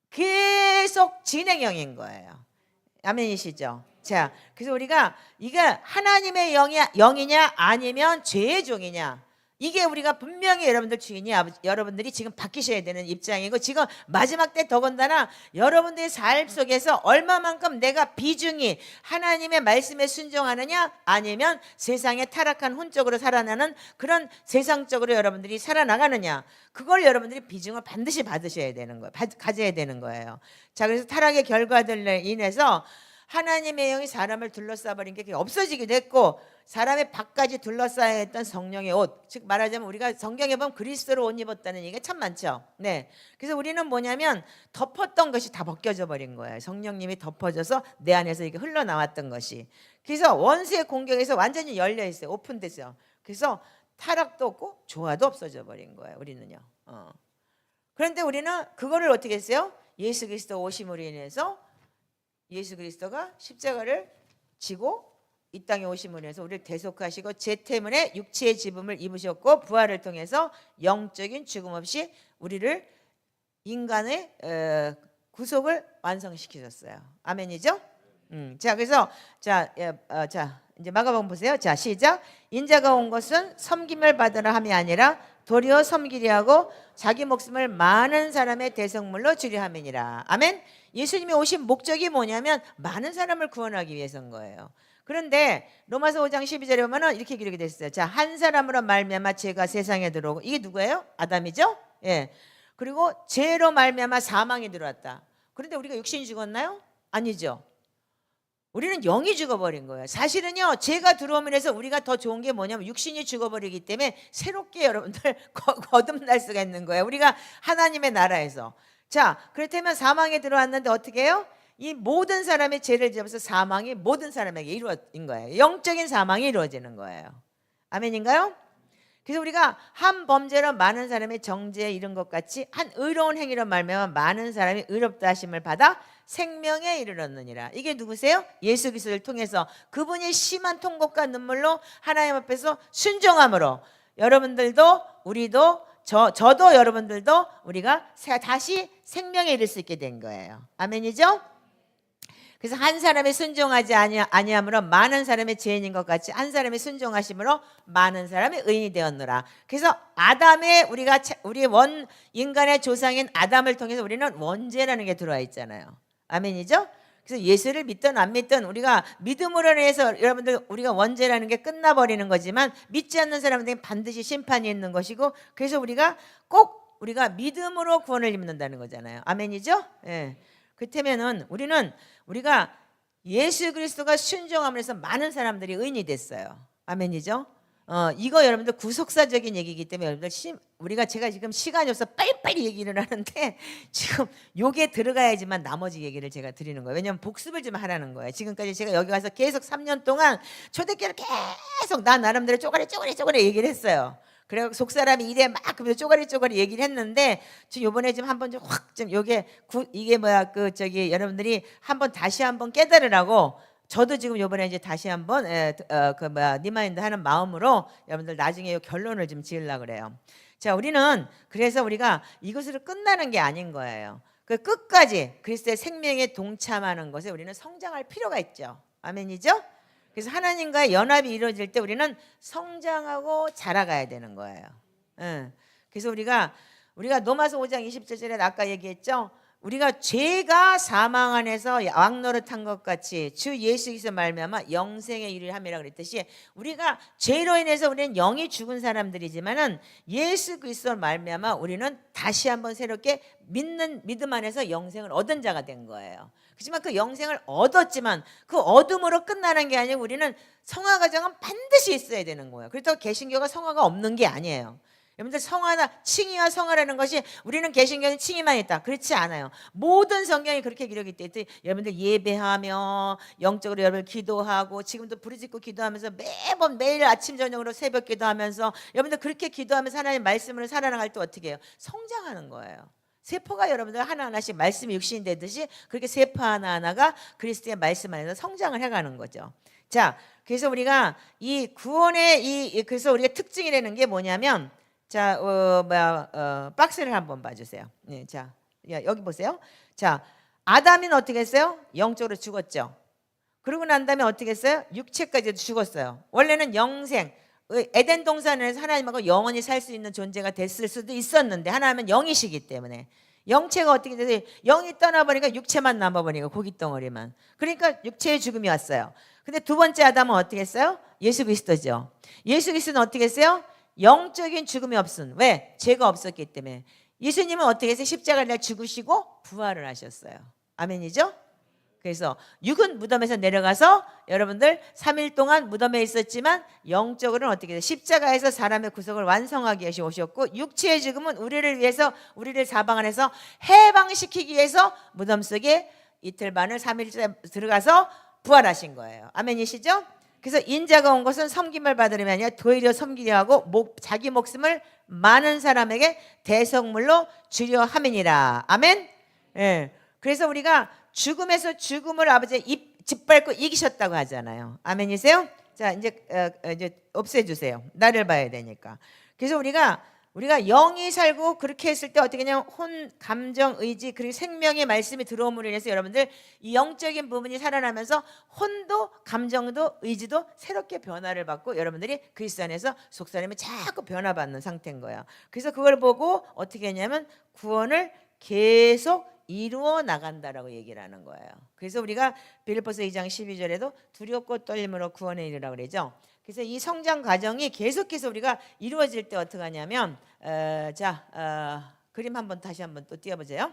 계속 진행형인 거예요. 아멘이시죠? 자, 그래서 우리가 이게 하나님의 영이냐 아니면 죄의 종이냐, 이게 우리가 분명히 여러분들 주인이 여러분들이 지금 바뀌셔야 되는 입장이고, 지금 마지막 때 더군다나 여러분들의 삶 속에서 얼마만큼 내가 비중이 하나님의 말씀에 순종하느냐 아니면 세상에 타락한 혼적으로 살아나는 그런 세상적으로 여러분들이 살아나가느냐, 그걸 여러분들이 비중을 반드시 받으셔야 되는 거예요. 가져야 되는 거예요. 자, 그래서 타락의 결과들로 인해서 하나님의 영이 사람을 둘러싸버린 게 없어지기도 했고, 사람의 밖까지 둘러싸야 했던 성령의 옷, 즉 말하자면 우리가 성경에 보면 그리스도로 옷 입었다는 얘기가 참 많죠. 네, 그래서 우리는 뭐냐면 덮었던 것이 다 벗겨져 버린 거예요. 성령님이 덮어져서 내 안에서 이게 흘러나왔던 것이. 그래서 원수의 공격에서 완전히 열려 있어요. 오픈됐어요. 그래서 타락도 없고 조화도 없어져 버린 거예요. 우리는요. 그런데 우리는 그거를 어떻게 했어요? 예수 그리스도 오심으로 인해서 예수 그리스도가 십자가를 지고 이 땅에 오심으로 해서 우리를 대속하시고 죄 때문에 육체의 지붕을 입으셨고, 부활을 통해서 영적인 죽음 없이 우리를 인간의 구속을 완성시키셨어요. 아멘이죠? 자, 그래서 자 이제 마가복음 보세요. 자, 시작. 인자가 온 것은 섬김을 받으라 함이 아니라 도리어 섬기려 하고 자기 목숨을 많은 사람의 대성물로 주려 함이니라. 아멘. 예수님이 오신 목적이 뭐냐면 많은 사람을 구원하기 위해서인 거예요. 그런데 로마서 5장 12절에 보면 이렇게 기록이 됐어요. 자, 한 사람으로 말미암아 죄가 세상에 들어오고, 이게 누구예요? 아담이죠? 예. 그리고 죄로 말미암아 사망이 들어왔다. 그런데 우리가 육신이 죽었나요? 아니죠. 우리는 영이 죽어버린 거예요. 사실은요, 죄가 들어오면 해서 우리가 더 좋은 게 뭐냐면 육신이 죽어버리기 때문에 새롭게 여러분들 거듭날 수가 있는 거예요. 우리가 하나님의 나라에서. 자, 그렇다면 사망에 들어왔는데 어떻게 해요? 이 모든 사람의 죄를 지어서 사망이 모든 사람에게 이루어진 거예요. 영적인 사망이 이루어지는 거예요. 아멘인가요? 그래서 우리가 한 범죄로 많은 사람의 정죄에 이른 것 같이 한 의로운 행위로 말미암아 많은 사람이 의롭다 하심을 받아 생명에 이르렀느니라. 이게 누구세요? 예수 그리스도를 통해서 그분이 심한 통곡과 눈물로 하나님 앞에서 순종함으로 여러분들도 우리도 저도 여러분들도 우리가 다시 생명에 이를 수 있게 된 거예요. 아멘이죠? 그래서 한 사람이 순종하지 아니함으로 많은 사람의 죄인인 것 같이 한 사람이 순종하심으로 많은 사람이 의인이 되었노라. 그래서 아담의 우리 원 인간의 조상인 아담을 통해서 우리는 원죄라는 게 들어와 있잖아요. 아멘이죠? 그래서 예수를 믿든 안 믿든 우리가 믿음으로 인해서 여러분들 우리가 원죄라는 게 끝나버리는 거지만 믿지 않는 사람들은 반드시 심판이 있는 것이고 그래서 우리가 꼭 우리가 믿음으로 구원을 입는다는 거잖아요. 아멘이죠? 예. 그렇다면은 우리가 예수 그리스도가 순종함으로 해서 많은 사람들이 의인이 됐어요. 아멘이죠? 이거 여러분들 구속사적인 얘기이기 때문에 여러분들 제가 지금 시간이 없어 빨리빨리 얘기를 하는데 지금 요게 들어가야지만 나머지 얘기를 제가 드리는 거예요. 왜냐하면 복습을 좀 하라는 거예요. 지금까지 제가 여기 와서 계속 3년 동안 초대교회를 계속 나 나름대로 쪼가리 얘기를 했어요. 그래서 속사람이 이래 막 그러면서 쪼가리 얘기를 했는데 지금 요번에 좀 한번 좀 확 좀 이게 뭐야 여러분들이 다시 한번 깨달으라고 저도 지금 요번에 이제 다시 한번 리마인드 하는 마음으로 여러분들 나중에 결론을 좀 지으려고 그래요. 자, 그래서 우리가 이것으로 끝나는 게 아닌 거예요. 그 끝까지 그리스도의 생명에 동참하는 것에 우리는 성장할 필요가 있죠. 아멘이죠? 그래서 하나님과의 연합이 이루어질 때 우리는 성장하고 자라가야 되는 거예요. 그래서 우리가 로마서 5장 27절에 아까 얘기했죠. 우리가 죄가 사망 안에서 왕노릇한 것 같이 주 예수 그리스도 말미암아 영생에 이르함이라 그랬듯이 우리가 죄로 인해서 우리는 영이 죽은 사람들이지만은 예수 그리스도 말미암아 우리는 다시 한번 새롭게 믿음 안에서 영생을 얻은 자가 된 거예요. 그렇지만 그 영생을 얻었지만 그 어둠으로 끝나는 게 아니고 우리는 성화 과정은 반드시 있어야 되는 거예요. 그렇다고 개신교가 성화가 없는 게 아니에요. 여러분들 칭의와 성화라는 것이 우리는 개신교는 칭의만 있다. 그렇지 않아요. 모든 성경이 그렇게 기록이 돼 있듯 여러분들 예배하며 영적으로 여러분 기도하고 지금도 부르짖고 기도하면서 매일 아침 저녁으로 새벽 기도하면서 여러분들 그렇게 기도하면서 하나님 말씀으로 살아나갈 때 어떻게 해요? 성장하는 거예요. 세포가 여러분들 하나하나씩 말씀이 육신이 되듯이 그렇게 세포 하나하나가 그리스도의 말씀 안에서 성장을 해가는 거죠. 자, 그래서 우리가 이 구원의 그래서 우리가 특징이라는 게 뭐냐면 자, 박스를 한번 봐주세요. 네, 자, 여기 보세요. 자, 아담은 어떻게 했어요? 영적으로 죽었죠. 그러고 난 다음에 어떻게 했어요? 육체까지도 죽었어요. 원래는 영생, 에덴 동산에서 하나님하고 영원히 살 수 있는 존재가 됐을 수도 있었는데 하나님은 영이시기 때문에 영체가 어떻게 돼서 영이 떠나버리니까 육체만 남아버리고 고깃덩어리만. 그러니까 육체의 죽음이 왔어요. 근데 두 번째 아담은 어떻게 했어요? 예수 그리스도죠. 예수 그리스도는 어떻게 했어요? 영적인 죽음이 없음. 왜? 죄가 없었기 때문에. 예수님은 어떻게 해서 십자가를 날 죽으시고 부활을 하셨어요. 아멘이죠? 그래서 육은 무덤에서 내려가서 여러분들 3일 동안 무덤에 있었지만 영적으로는 어떻게 해서 십자가에서 사람의 구속을 완성하기 위해서 오셨고 육체의 죽음은 우리를 위해서 우리를 사방 안에서 해방시키기 위해서 무덤 속에 이틀 반을 3일 들어가서 부활하신 거예요. 아멘이시죠? 그래서 인자가 온 것은 섬김을 받으려면 아니라 도리어 섬기려 하고 자기 목숨을 많은 사람에게 대성물로 주려 함이니라. 아멘. 예. 그래서 우리가 죽음에서 죽음을 아버지 짓밟고 이기셨다고 하잖아요. 아멘이세요? 자, 이제 없애주세요. 나를 봐야 되니까. 그래서 우리가 영이 살고 그렇게 했을 때 어떻게 하냐면 혼, 감정, 의지 그리고 생명의 말씀이 들어옴으로 인해서 여러분들 이 영적인 부분이 살아나면서 혼도 감정도 의지도 새롭게 변화를 받고 여러분들이 그리스도 안에서 속사람이 자꾸 변화받는 상태인 거예요. 그래서 그걸 보고 어떻게 했냐면 구원을 계속 이루어 나간다라고 얘기를 하는 거예요. 그래서 우리가 빌립보서 2장 12절에도 두렵고 떨림으로 구원에 이르라고 그러죠. 그래서 이 성장 과정이 계속해서 우리가 이루어질 때 어떻게 하냐면 그림 다시 한번 또 띄워보세요.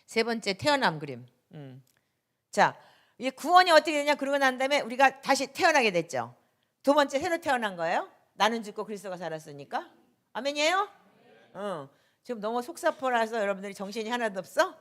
세 번째 태어남 그림. 자, 이 구원이 어떻게 되냐? 그러고 난 다음에 우리가 다시 태어나게 됐죠. 두 번째 새로 태어난 거예요. 나는 죽고 그리스도가 살았으니까. 아멘이에요? 지금 너무 속사포라서 여러분들이 정신이 하나도 없어?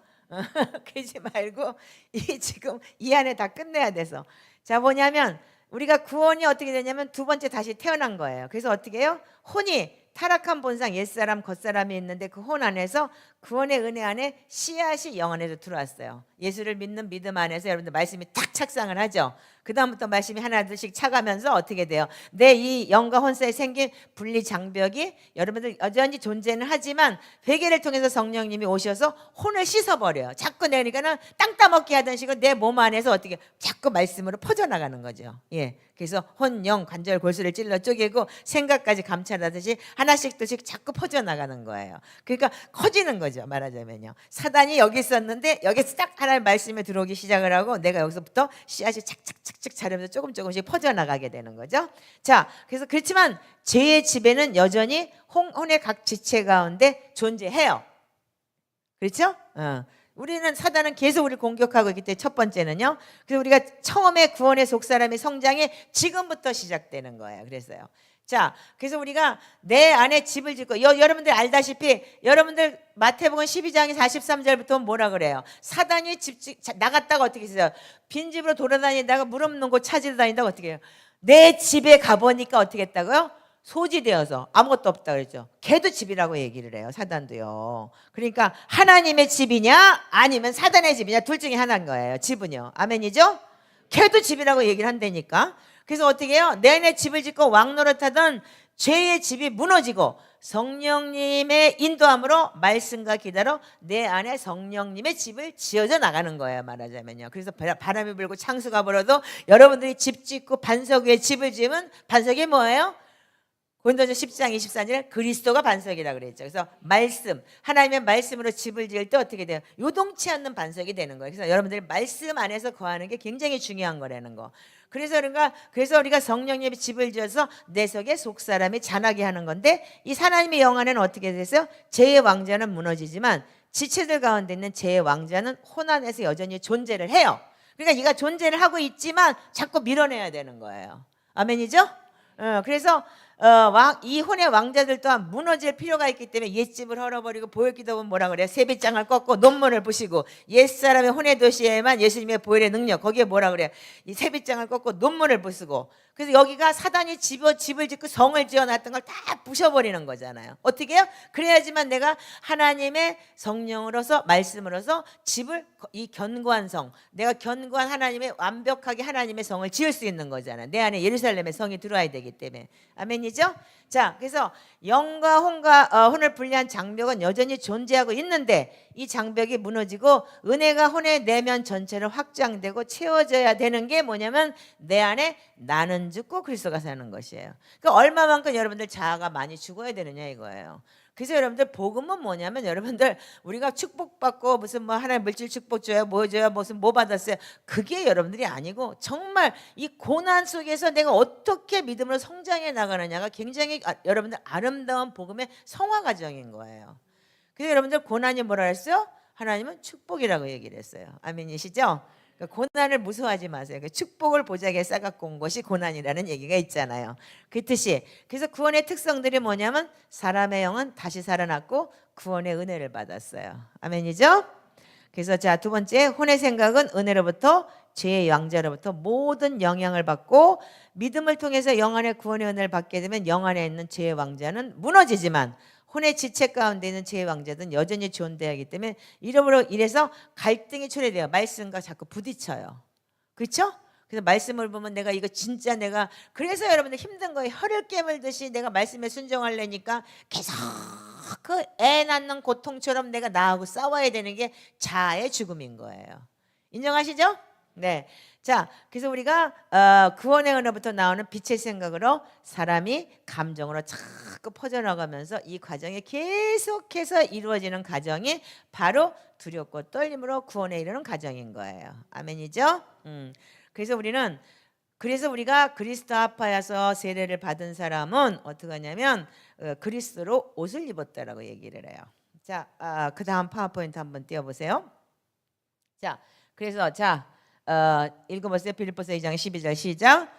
그러지 말고 이 지금 이 안에 다 끝내야 돼서. 자, 뭐냐면 우리가 구원이 어떻게 되냐면 두 번째 다시 태어난 거예요. 그래서 어떻게 해요? 혼이 타락한 본상 옛사람 겉사람이 있는데 그 혼 안에서 구원의 은혜 안에 씨앗이 영 안에서 들어왔어요. 예수를 믿는 믿음 안에서 여러분들 말씀이 탁 착상을 하죠. 그 다음부터 말씀이 하나둘씩 차가면서 어떻게 돼요? 내 이 영과 혼 사이에 생긴 분리 장벽이 여러분들 여전히 존재는 하지만 회개를 통해서 성령님이 오셔서 혼을 씻어버려요. 자꾸 내니까는 땅 따먹기 하던 식으로 내 몸 안에서 어떻게 자꾸 말씀으로 퍼져나가는 거죠. 예. 그래서 혼, 영, 관절, 골수를 찔러 쪼개고 생각까지 감찰하듯이 하나씩 둘씩 자꾸 퍼져나가는 거예요. 그러니까 커지는 거죠. 말하자면요. 사단이 여기 있었는데 여기서 딱 하나의 말씀에 들어오기 시작을 하고 내가 여기서부터 씨앗이 착착착착 자라면서 조금씩 퍼져나가게 되는 거죠. 자, 그래서 그렇지만 죄의 지배는 여전히 혼의 각 지체 가운데 존재해요. 그렇죠? 우리는 사단은 계속 우리를 공격하고 있기 때문에 첫 번째는요. 그래서 우리가 처음에 구원의 속사람의 성장이 지금부터 시작되는 거예요. 그래서요. 자, 그래서 우리가 내 안에 집을 짓고 여러분들 알다시피 여러분들 마태복음 12장의 43절부터 뭐라 그래요? 사단이 나갔다가 어떻게 했어요? 빈집으로 돌아다니다가 물 없는 곳 찾으러 다니다가 어떻게 해요? 내 집에 가보니까 어떻게 했다고요? 소지되어서 아무것도 없다 그랬죠. 걔도 집이라고 얘기를 해요. 사단도요. 그러니까 하나님의 집이냐 아니면 사단의 집이냐 둘 중에 하나인 거예요. 집은요. 아멘이죠? 걔도 집이라고 얘기를 한다니까. 그래서 어떻게 해요? 내내 집을 짓고 왕노릇하던 죄의 집이 무너지고 성령님의 인도함으로 말씀과 기다로 내 안에 성령님의 집을 지어져 나가는 거예요. 말하자면요. 그래서 바람이 불고 창수가 불어도 여러분들이 집 짓고 반석 위에 집을 지으면 반석이 뭐예요? 고린도전서 10장 24절 그리스도가 반석이라 그랬죠. 그래서 말씀, 하나님의 말씀으로 집을 지을 때 어떻게 돼요? 요동치 않는 반석이 되는 거예요. 그래서 여러분들이 말씀 안에서 거하는 게 굉장히 중요한 거라는 거. 그래서 우리가 성령님의 집을 지어서 내 속에 속사람이 자라게 하는 건데 이 하나님의 영 안에는 어떻게 됐어요? 죄의 왕자는 무너지지만 지체들 가운데 있는 죄의 왕자는 혼 안에서 여전히 존재를 해요. 그러니까 이가 존재를 하고 있지만 자꾸 밀어내야 되는 거예요. 아멘이죠? 그래서 이 혼의 왕자들 또한 무너질 필요가 있기 때문에 옛집을 헐어버리고 보혈기도 보면 뭐라 그래요? 세빗장을 꺾고 논문을 부시고 옛사람의 혼의 도시에만 예수님의 보혈의 능력 거기에 뭐라 그래요? 이 세빗장을 꺾고 논문을 부수고 그래서 여기가 사단이 집을 짓고 성을 지어놨던 걸 다 부셔버리는 거잖아요. 어떻게 해요? 그래야지만 내가 하나님의 성령으로서 말씀으로서 집을 이 견고한 성 내가 견고한 하나님의 완벽하게 하나님의 성을 지을 수 있는 거잖아요. 내 안에 예루살렘의 성이 들어와야 되기 때문에. 아멘이죠? 자, 그래서 영과 혼을 분리한 장벽은 여전히 존재하고 있는데 이 장벽이 무너지고 은혜가 혼의 내면 전체를 확장되고 채워져야 되는 게 뭐냐면 내 안에 나는 죽고 그리스도가 사는 것이에요. 그러니까 얼마만큼 여러분들 자아가 많이 죽어야 되느냐 이거예요. 그래서 여러분들 복음은 뭐냐면 여러분들 우리가 축복받고 무슨 뭐 하나님 물질 축복 줘요 뭐 줘요 무슨 뭐 받았어요 그게 여러분들이 아니고 정말 이 고난 속에서 내가 어떻게 믿음으로 성장해 나가느냐가 굉장히 여러분들 아름다운 복음의 성화 과정인 거예요. 그래서 여러분들 고난이 뭐라 했어요? 하나님은 축복이라고 얘기를 했어요. 아멘이시죠? 그러니까 고난을 무서워하지 마세요. 축복을 보자기에 싸갖고 온 것이 고난이라는 얘기가 있잖아요. 그 뜻이 그래서 구원의 특성들이 뭐냐면 사람의 영은 다시 살아났고 구원의 은혜를 받았어요. 아멘이죠? 그래서 자, 두 번째 혼의 생각은 은혜로부터 죄의 왕자로부터 모든 영향을 받고 믿음을 통해서 영 안에 구원의 은혜를 받게 되면 영 안에 있는 죄의 왕자는 무너지지만 혼의 지체 가운데 있는 죄의 왕자들은 여전히 존재하기 때문에 이래서 갈등이 초래돼요. 말씀과 자꾸 부딪혀요. 그렇죠? 그래서 말씀을 보면 내가 이거 진짜 내가 그래서 여러분들 힘든 거예요. 혀를 깨물듯이 내가 말씀에 순종하려니까 계속 그 애 낳는 고통처럼 내가 나하고 싸워야 되는 게 자아의 죽음인 거예요. 인정하시죠? 네. 자, 그래서 우리가 구원의 은혜부터 나오는 빛의 생각으로 사람이 감정으로 자꾸 퍼져나가면서 이 과정이 계속해서 이루어지는 과정이 바로 두렵고 떨림으로 구원에 이르는 과정인 거예요. 아멘이죠? 그래서 우리가 그리스도 아파야서 세례를 받은 사람은 어떻게 하냐면 그리스도로 옷을 입었다라고 얘기를 해요. 자, 그 다음 파워포인트 한번 띄워보세요. 자, 그래서 읽어보세요. 빌립보서 2장 12절 시작.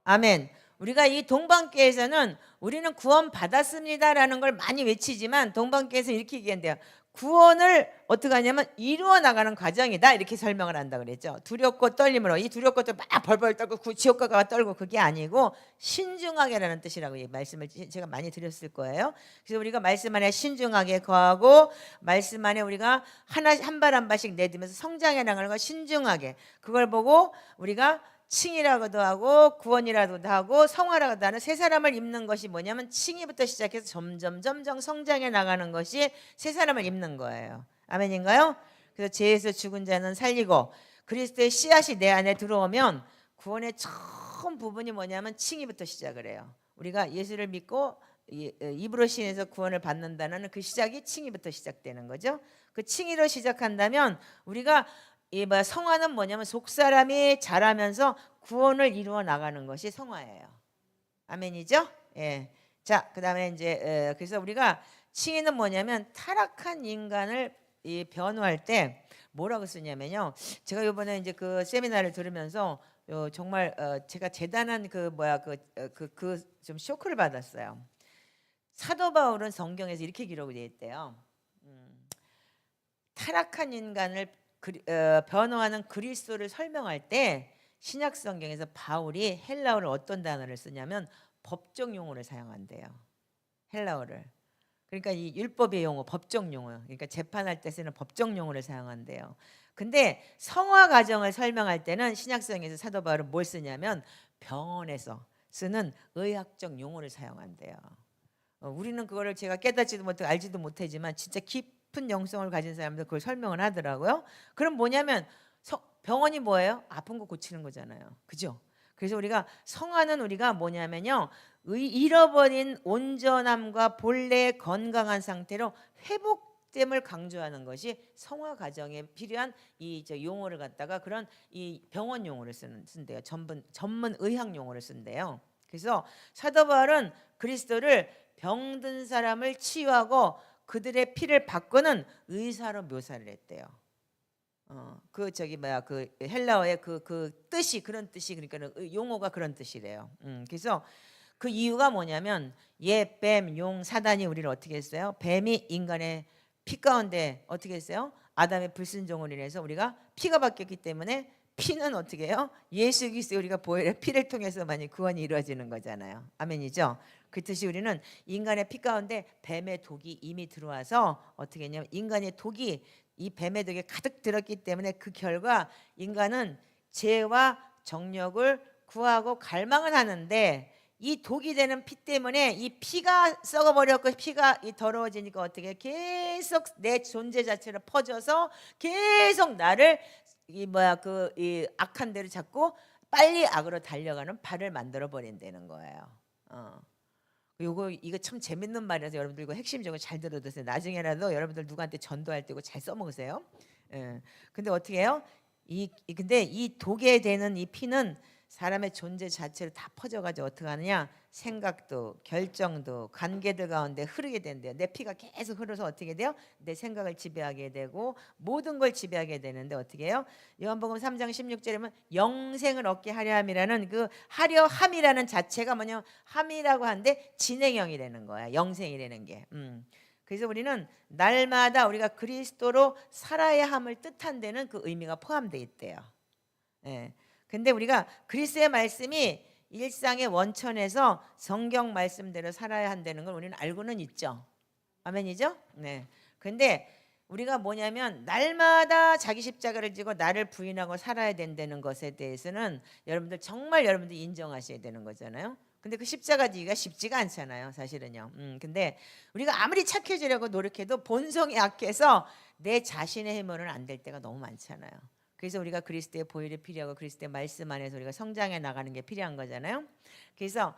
아멘. 우리가 이 동방교회에서는 우리는 구원 받았습니다라는 걸 많이 외치지만 동방교회에서 이렇게 얘기한대요. 구원을 어떻게 하냐면 이루어 나가는 과정이다 이렇게 설명을 한다 그랬죠. 두렵고 떨림으로 이 두렵고 막 벌벌 떨고 지옥 가가 떨고 그게 아니고 신중하게라는 뜻이라고 말씀을 제가 많이 드렸을 거예요. 그래서 우리가 말씀 안에 신중하게 거하고 말씀 안에 우리가 한 발 한 발씩 내딛면서 성장해 나가는 거 신중하게 그걸 보고 우리가 칭이라고도 하고 구원이라고도 하고 성화라고도 하는 새 사람을 입는 것이 뭐냐면 칭의부터 시작해서 점점 성장해 나가는 것이 새 사람을 입는 거예요. 아멘인가요? 그래서 죄에서 죽은 자는 살리고 그리스도의 씨앗이 내 안에 들어오면 구원의 처음 부분이 뭐냐면 칭의부터 시작을 해요. 우리가 예수를 믿고 입으로 신에서 구원을 받는다는 그 시작이 칭의부터 시작되는 거죠. 그 칭의로 시작한다면 우리가 이 성화는 뭐냐면 속사람이 자라면서 구원을 이루어 나가는 것이 성화예요. 아멘이죠? 예. 자, 그다음에 이제 그래서 우리가 칭의는 뭐냐면 타락한 인간을 변호할 때 뭐라고 쓰냐면요. 제가 이번에 이제 그 세미나를 들으면서 정말 제가 대단한 좀 쇼크를 받았어요. 사도 바울은 성경에서 이렇게 기록이 되어 있대요. 타락한 인간을 변호하는 그리스도를 설명할 때 신약 성경에서 바울이 헬라어를 어떤 단어를 쓰냐면 법정 용어를 사용한대요. 헬라어를. 그러니까 이 율법의 용어, 법정 용어. 그러니까 재판할 때 쓰는 법정 용어를 사용한대요. 근데 성화 과정을 설명할 때는 신약 성경에서 사도 바울은 뭘 쓰냐면 병원에서 쓰는 의학적 용어를 사용한대요. 우리는 그거를 제가 깨닫지도 못하고 알지도 못하지만 진짜 깊은 영성을 가진 사람들 그걸 설명을 하더라고요. 그럼 뭐냐면 병원이 뭐예요? 아픈 거 고치는 거잖아요. 그죠? 그래서 우리가 성화는 우리가 뭐냐면요. 잃어버린 온전함과 본래의 건강한 상태로 회복됨을 강조하는 것이 성화 과정에 필요한 이 용어를 갖다가 그런 이 병원 용어를 쓴대요. 전문 의학 용어를 쓴대요. 그래서 사도 바울은 그리스도를 병든 사람을 치유하고 그들의 피를 바꾸는 의사로 묘사를 했대요. 그 헬라어의 그 뜻이 그런 뜻이 그러니까 용어가 그런 뜻이래요. 그래서 그 이유가 뭐냐면 뱀, 용, 사단이 우리를 어떻게 했어요? 뱀이 인간의 피 가운데 어떻게 했어요? 아담의 불순종을 인해서 우리가 피가 바뀌었기 때문에 피는 어떻게 해요? 예수 그리스도 우리가 보혈의 피를 통해서만이 구원이 이루어지는 거잖아요. 아멘이죠? 그렇듯이 우리는 인간의 피 가운데 뱀의 독이 이미 들어와서 어떻게 했냐면 인간의 독이 이 뱀의 독에 가득 들었기 때문에 그 결과 인간은 죄와 정욕을 구하고 갈망을 하는데 이 독이 되는 피 때문에 이 피가 썩어버렸고 피가 더러워지니까 어떻게 계속 내 존재 자체를 퍼져서 계속 나를 이 악한 대로 잡고 빨리 악으로 달려가는 발을 만들어 버린다는 거예요. 이거 참 재밌는 말이라서 여러분들 이거 핵심적으로 잘 들어두세요. 나중에라도 여러분들 누구한테 전도할 때 이거 잘 써먹으세요. 예. 근데 어떻게 해요? 근데 이 독에 되는 이 피는 사람의 존재 자체를 다 퍼져가지고 어떻게 하느냐? 생각도 결정도 관계들 가운데 흐르게 된대요. 내 피가 계속 흘러서 어떻게 돼요? 내 생각을 지배하게 되고 모든 걸 지배하게 되는데 어떻게 해요? 요한복음 3장 16절에는 영생을 얻게 하려 함이라는 그 하려 함이라는 자체가 뭐냐? 함이라고 하는데 진행형이라는 거야. 영생이라는 게. 그래서 우리는 날마다 우리가 그리스도로 살아야 함을 뜻한 데는 그 의미가 포함되어 있대요. 예. 근데 우리가 그리스도의 말씀이 일상의 원천에서 성경 말씀대로 살아야 한다는 걸 우리는 알고는 있죠. 아멘이죠? 네. 근데 우리가 뭐냐면 날마다 자기 십자가를 지고 나를 부인하고 살아야 된다는 것에 대해서는 여러분들 정말 여러분들 인정하셔야 되는 거잖아요. 근데 그 십자가 지기가 쉽지가 않잖아요, 사실은요. 근데 우리가 아무리 착해지려고 노력해도 본성이 약해서 내 자신의 힘으로는 안 될 때가 너무 많잖아요. 그래서 우리가 그리스도의 보혈이 필요하고 그리스도의 말씀 안에서 우리가 성장해 나가는 게 필요한 거잖아요. 그래서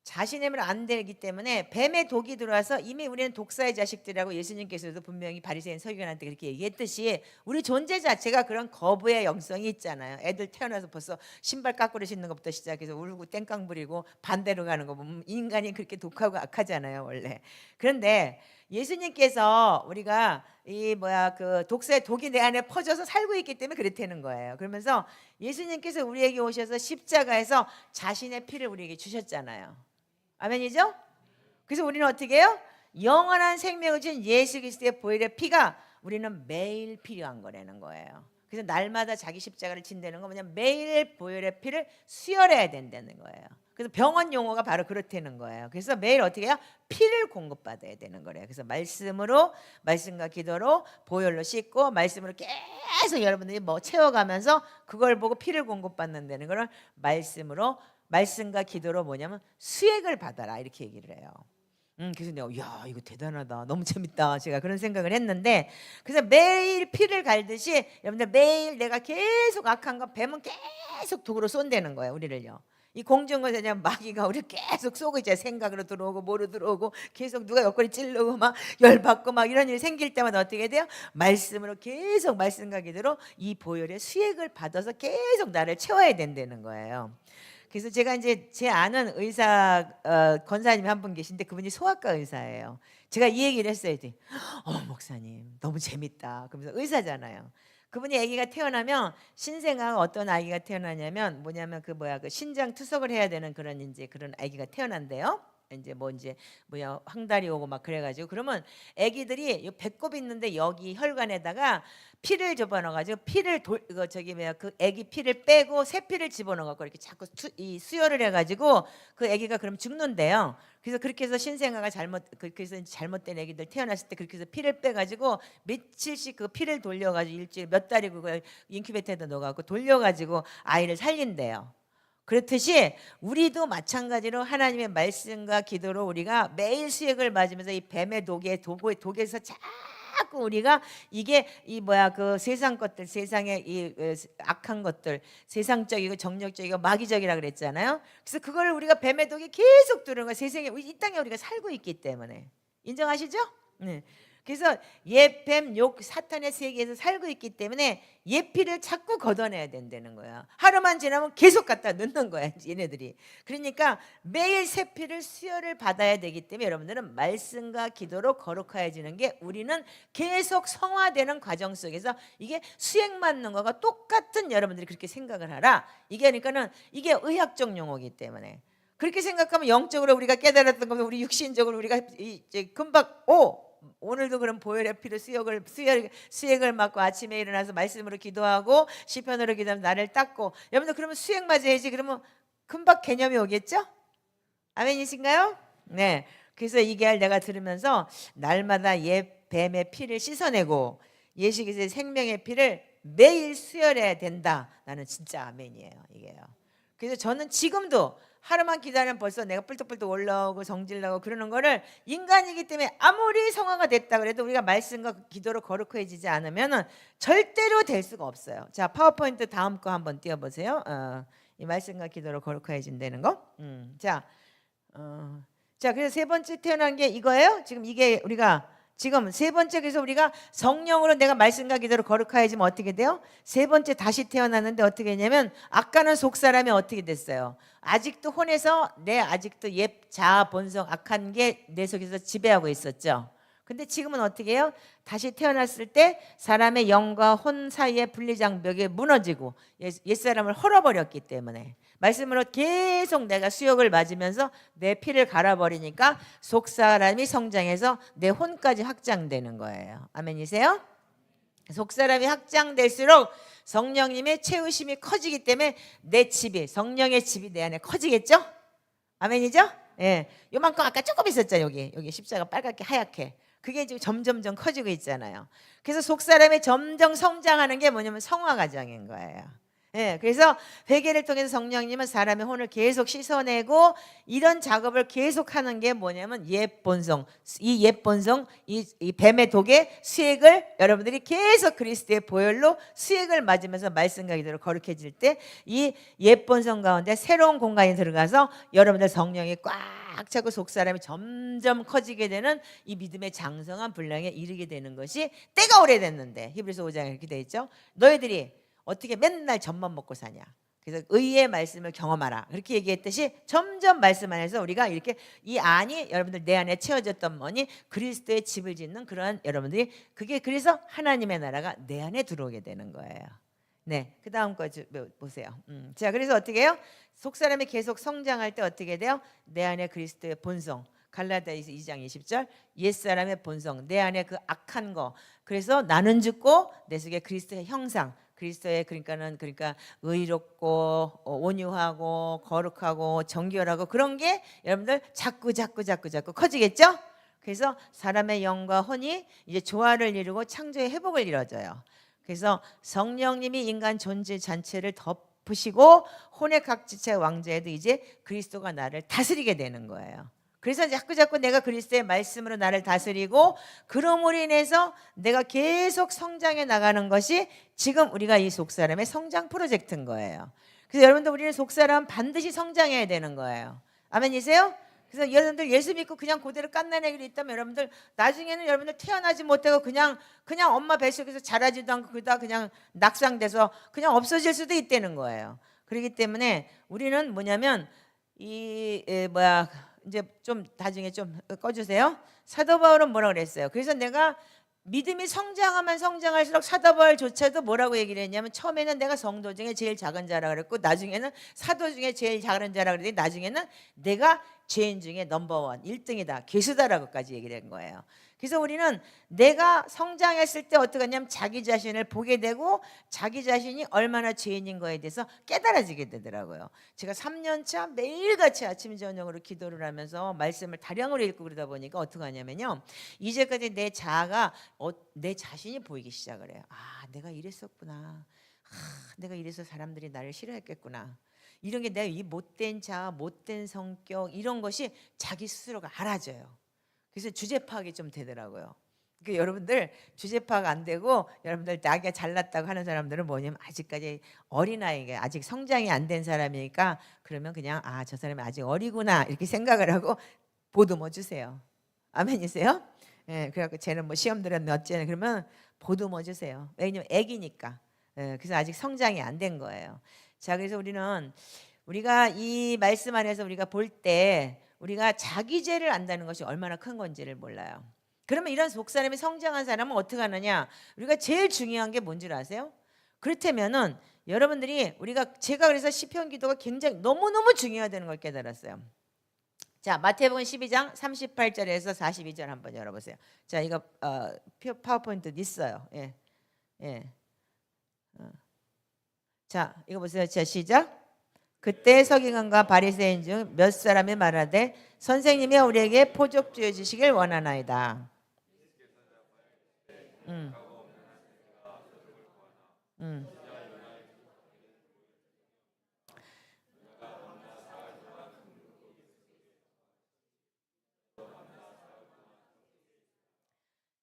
자신의 힘으로 안 되기 때문에 뱀의 독이 들어와서 이미 우리는 독사의 자식들이라고 예수님께서도 분명히 바리새인 서기관한테 그렇게 얘기했듯이 우리 존재 자체가 그런 거부의 영성이 있잖아요. 애들 태어나서 벌써 신발 까꾸를 신는 것부터 시작해서 울고 땡깡 부리고 반대로 가는 거 보면 인간이 그렇게 독하고 악하잖아요, 원래. 그런데 예수님께서 우리가 이 그 독사의 독이 내 안에 퍼져서 살고 있기 때문에 그렇다는 거예요. 그러면서 예수님께서 우리에게 오셔서 십자가에서 자신의 피를 우리에게 주셨잖아요. 아멘이죠? 그래서 우리는 어떻게 해요? 영원한 생명을 준 예수 그리스도의 보혈의 피가 우리는 매일 필요한 거라는 거예요. 그래서 날마다 자기 십자가를 진다는 건 뭐냐면 매일 보혈의 피를 수혈해야 된다는 거예요. 그래서 병원 용어가 바로 그렇다는 거예요. 그래서 매일 어떻게 해요? 피를 공급받아야 되는 거래요. 그래서 말씀과 기도로 보혈로 씻고 말씀으로 계속 여러분들이 채워가면서 그걸 보고 피를 공급받는다는 거를 말씀과 기도로 뭐냐면 수액을 받아라 이렇게 얘기를 해요. 그래서 내가 야 이거 대단하다, 너무 재밌다, 제가 그런 생각을 했는데, 그래서 매일 피를 갈듯이 여러분들 매일 내가 계속 악한 거 뱀은 계속 독으로 쏜다는 거예요, 우리를요. 이 공중에서 그냥 마귀가 우리 계속 쏘고 있잖아요. 생각으로 들어오고 뭐로 들어오고 계속 누가 옆구리 찔르고 막 열받고 막 이런 일이 생길 때마다 어떻게 돼요? 말씀으로 계속 말씀과 기도로 이 보혈의 수액을 받아서 계속 나를 채워야 된다는 거예요. 그래서 제가 이제 제 아는 의사 권사님이 한 분 계신데 그분이 소아과 의사예요. 제가 이 얘기를 했어요. 목사님 너무 재밌다. 그러면서 의사잖아요. 그분이 아기가 태어나면 신생아가 어떤 아기가 태어나냐면 그 신장 투석을 해야 되는 그런 아기가 태어난대요. 황달이 오고 막 그래가지고 그러면 아기들이 배꼽 있는데 여기 혈관에다가 피를 집어넣어가지고 그 아기 피를 빼고 새 피를 집어넣어갖고 이렇게 자꾸 수혈을 해가지고 그 아기가 그럼 죽는데요. 그래서 그렇게 해서 신생아가 그래서 잘못된 아기들 태어났을 때 그렇게 해서 피를 빼가지고 며칠씩 그 피를 돌려가지고 일주일 몇 달이 그걸 인큐베이터에다 넣어갖고 돌려가지고 아이를 살린대요. 그렇듯이 우리도 마찬가지로 하나님의 말씀과 기도로 우리가 매일 수액을 맞으면서 이 뱀의 독에서 자꾸 우리가 이게 그 세상 것들, 세상의 이 악한 것들, 세상적이고 정력적이고 마귀적이라 그랬잖아요. 그래서 그걸 우리가 뱀의 독이 계속 들어오는 거예요. 세상에 이 땅에 우리가 살고 있기 때문에. 인정하시죠? 네. 그래서 옛뱀 욕 사탄의 세계에서 살고 있기 때문에 예피를 자꾸 걷어내야 된다는 거야. 하루만 지나면 계속 갖다 넣는 거야, 얘네들이. 그러니까 매일 새 피를 수혈을 받아야 되기 때문에 여러분들은 말씀과 기도로 거룩해지는 게 우리는 계속 성화되는 과정 속에서 이게 수액 맞는 거가 똑같은, 여러분들이 그렇게 생각을 하라. 그러니까는 이게 의학적 용어이기 때문에 그렇게 생각하면 영적으로 우리가 깨달았던 것을 우리 육신적으로 우리가 이제 금방 오늘도 그럼 보혈의 피로 수액을 맞고 아침에 일어나서 말씀으로 기도하고 시편으로 기도하면 나를 닦고, 여러분들 그러면 수액 맞아야지. 그러면 금방 개념이 오겠죠? 아멘이신가요? 네. 그래서 이게 내가 들으면서 날마다 옛 뱀의 피를 씻어내고 예수 그리스도의 생명의 피를 매일 수혈해야 된다. 나는 진짜 아멘이에요, 이게요. 그래서 저는 지금도 하루만 기다리면 벌써 내가 뿔떡뿔떡 올라오고 성질나고 그러는 거를, 인간이기 때문에 아무리 성화가 됐다 그래도 우리가 말씀과 기도로 거룩해지지 않으면 절대로 될 수가 없어요. 자, 파워포인트 다음 거 한번 띄워보세요. 이 말씀과 기도로 거룩해진다는 거. 자, 그래서 세 번째 태어난 게 이거예요. 지금 이게 우리가 지금 세 번째, 그래서 우리가 성령으로 내가 말씀과 기도로 거룩하여지면 어떻게 돼요? 세 번째 다시 태어났는데 어떻게 했냐면, 아까는 속사람이 어떻게 됐어요? 아직도 혼에서 아직도 옛 자아 본성 악한 게 내 속에서 지배하고 있었죠. 근데 지금은 어떻게 해요? 다시 태어났을 때 사람의 영과 혼 사이의 분리장벽이 무너지고 옛사람을 헐어버렸기 때문에 말씀으로 계속 내가 수욕을 맞으면서 내 피를 갈아버리니까 속사람이 성장해서 내 혼까지 확장되는 거예요. 아멘이세요? 속사람이 확장될수록 성령님의 채우심이 커지기 때문에 내 집이, 성령의 집이 내 안에 커지겠죠? 아멘이죠? 예, 요만큼 아까 조금 있었잖아요. 여기 십자가 빨갛게 하얗게. 그게 지금 점점점 커지고 있잖아요. 그래서 속사람이 점점 성장하는 게 뭐냐면 성화 과정인 거예요. 예, 그래서 회개를 통해서 성령님은 사람의 혼을 계속 씻어내고 이런 작업을 계속하는 게 뭐냐면 옛 본성, 이 옛 본성, 이 뱀의 독의 수액을 여러분들이 계속 그리스도의 보혈로 수액을 맞으면서 말씀과 기도로 거룩해질 때 이 옛 본성 가운데 새로운 공간이 들어가서 여러분들 성령이 꽉 차고 속 사람이 점점 커지게 되는 이 믿음의 장성한 분량에 이르게 되는 것이 때가 오래됐는데 히브리서 5장에 이렇게 돼 있죠. 너희들이 어떻게 맨날 젖만 먹고 사냐. 그래서 의의 말씀을 경험하라. 그렇게 얘기했듯이 점점 말씀 안에서 우리가 이렇게 이 안이 여러분들 내 안에 채워졌던 뭐니 그리스도의 집을 짓는 그러한 여러분들이 그게 그래서 하나님의 나라가 내 안에 들어오게 되는 거예요. 네, 그 다음 거 보세요. 자, 그래서 어떻게 해요? 속 사람이 계속 성장할 때 어떻게 돼요? 내 안에 그리스도의 본성. 갈라디아서 2장 20절 옛사람의 본성 내 안에 그 악한 거 그래서 나는 죽고 내 속에 그리스도의 형상 그리스도의 그러니까 의롭고 온유하고 거룩하고 정결하고 그런 게 여러분들 자꾸 커지겠죠? 그래서 사람의 영과 혼이 이제 조화를 이루고 창조의 회복을 이루어져요. 그래서 성령님이 인간 존재 전체를 덮으시고 혼의 각 지체 왕좌에도 이제 그리스도가 나를 다스리게 되는 거예요. 그래서 자꾸 내가 그리스도의 말씀으로 나를 다스리고 그럼으로 인해서 내가 계속 성장해 나가는 것이 지금 우리가 이 속사람의 성장 프로젝트인 거예요. 그래서 여러분들 우리는 속사람 반드시 성장해야 되는 거예요. 아멘이세요? 그래서 여러분들 예수 믿고 그냥 그대로 깐난애기로 있다면 여러분들 나중에는 여러분들 태어나지 못하고 그냥 엄마 뱃속에서 자라지도 않고 그러다 그냥 낙상돼서 그냥 없어질 수도 있다는 거예요. 그렇기 때문에 우리는 뭐냐면 이제 좀 나중에 좀 꺼주세요. 사도 바울은 뭐라고 그랬어요? 그래서 내가 믿음이 성장하면 성장할수록 사도 바울조차도 뭐라고 얘기를 했냐면 처음에는 내가 성도 중에 제일 작은 자라 그랬고 나중에는 사도 중에 제일 작은 자라 그랬더니 나중에는 내가 죄인 중에 넘버원 1등이다 괴수다라고까지 얘기를 한 거예요. 그래서 우리는 내가 성장했을 때 어떻게 하냐면 자기 자신을 보게 되고 자기 자신이 얼마나 죄인인 거에 대해서 깨달아지게 되더라고요. 제가 3년차 매일같이 아침 저녁으로 기도를 하면서 말씀을 다량으로 읽고 그러다 보니까 어떻게 하냐면요. 이제까지 내 자아가 내 자신이 보이기 시작을 해요. 아, 내가 이랬었구나. 내가 이래서 사람들이 나를 싫어했겠구나. 이런 게 내가 이 못된 자아, 못된 성격 이런 것이 자기 스스로가 알아져요. 그래서 주제 파악이 좀 되더라고요. 그러니까 여러분들 주제 파악 안 되고 여러분들 나게 잘났다고 하는 사람들은 뭐냐면 아직까지 어린아이가 아직 성장이 안 된 사람이니까 그러면 그냥 아, 저 사람이 아직 어리구나 이렇게 생각을 하고 보듬어 주세요. 아멘이세요? 예, 그래갖고 쟤는 뭐 시험 들었네 어쩌네 그러면 보듬어 주세요. 왜냐면 애기니까. 예, 그래서 아직 성장이 안 된 거예요. 자, 그래서 우리가 이 말씀 안에서 우리가 볼 때 우리가 자기 죄를 안다는 것이 얼마나 큰 건지를 몰라요. 그러면 이런 속사람이 성장한 사람은 어떻게 하느냐? 우리가 제일 중요한 게 뭔지 아세요? 그렇다면은 여러분들이 제가 그래서 시편 기도가 굉장히 너무너무 중요하다는 걸 깨달았어요. 자, 마태복음 12장 38절에서 42절 한번 열어보세요. 자, 이거 파워포인트 있어요. 예, 예. 자, 이거 보세요. 자, 시작. 그때 서기관과 바리새인 중 몇 사람이 말하되 선생님이 우리에게 포적 주여 주시길 원하나이다.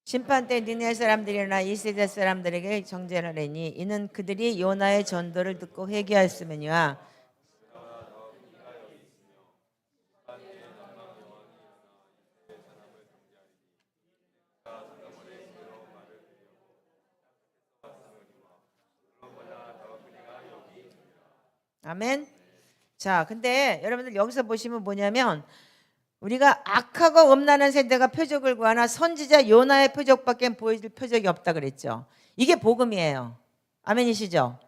심판 때 니네 사람들이나 이 세대 사람들에게 정죄를 하니 이는 그들이 요나의 전도를 듣고 회개하였음이니와 아멘. 자, 근데 여러분들 여기서 보시면 뭐냐면 우리가 악하고 음란한 세대가 표적을 구하나 선지자 요나의 표적밖에 보여줄 표적이 없다 그랬죠. 이게 복음이에요. 아멘이시죠?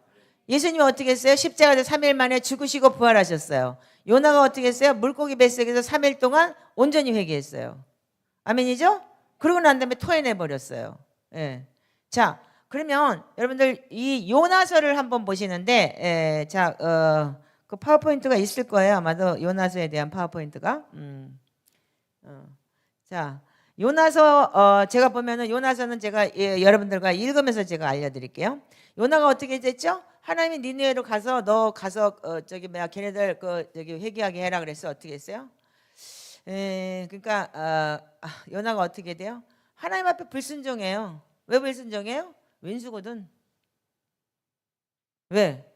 예수님이 어떻게 했어요? 십자가에서 3일 만에 죽으시고 부활하셨어요. 요나가 어떻게 했어요? 물고기 뱃속에서 3일 동안 온전히 회개했어요. 아멘이죠? 그러고 난 다음에 토해내 버렸어요. 예. 자, 그러면 여러분들 이 요나서를 한번 보시는데, 그 파워포인트가 있을 거예요. 아마도 요나서에 대한 파워포인트가. 자, 요나서 제가 보면은 요나서는 제가 여러분들과 읽으면서 제가 알려드릴게요. 요나가 어떻게 됐죠? 하나님이 니느웨로 가서 너 가서 저기 뭐야 걔네들 그 저기 회개하게 해라 그랬어. 어떻게 했어요? 그러니까 요나가 어떻게 돼요? 하나님 앞에 불순종해요. 왜 불순종해요? 왼수거든. 왜?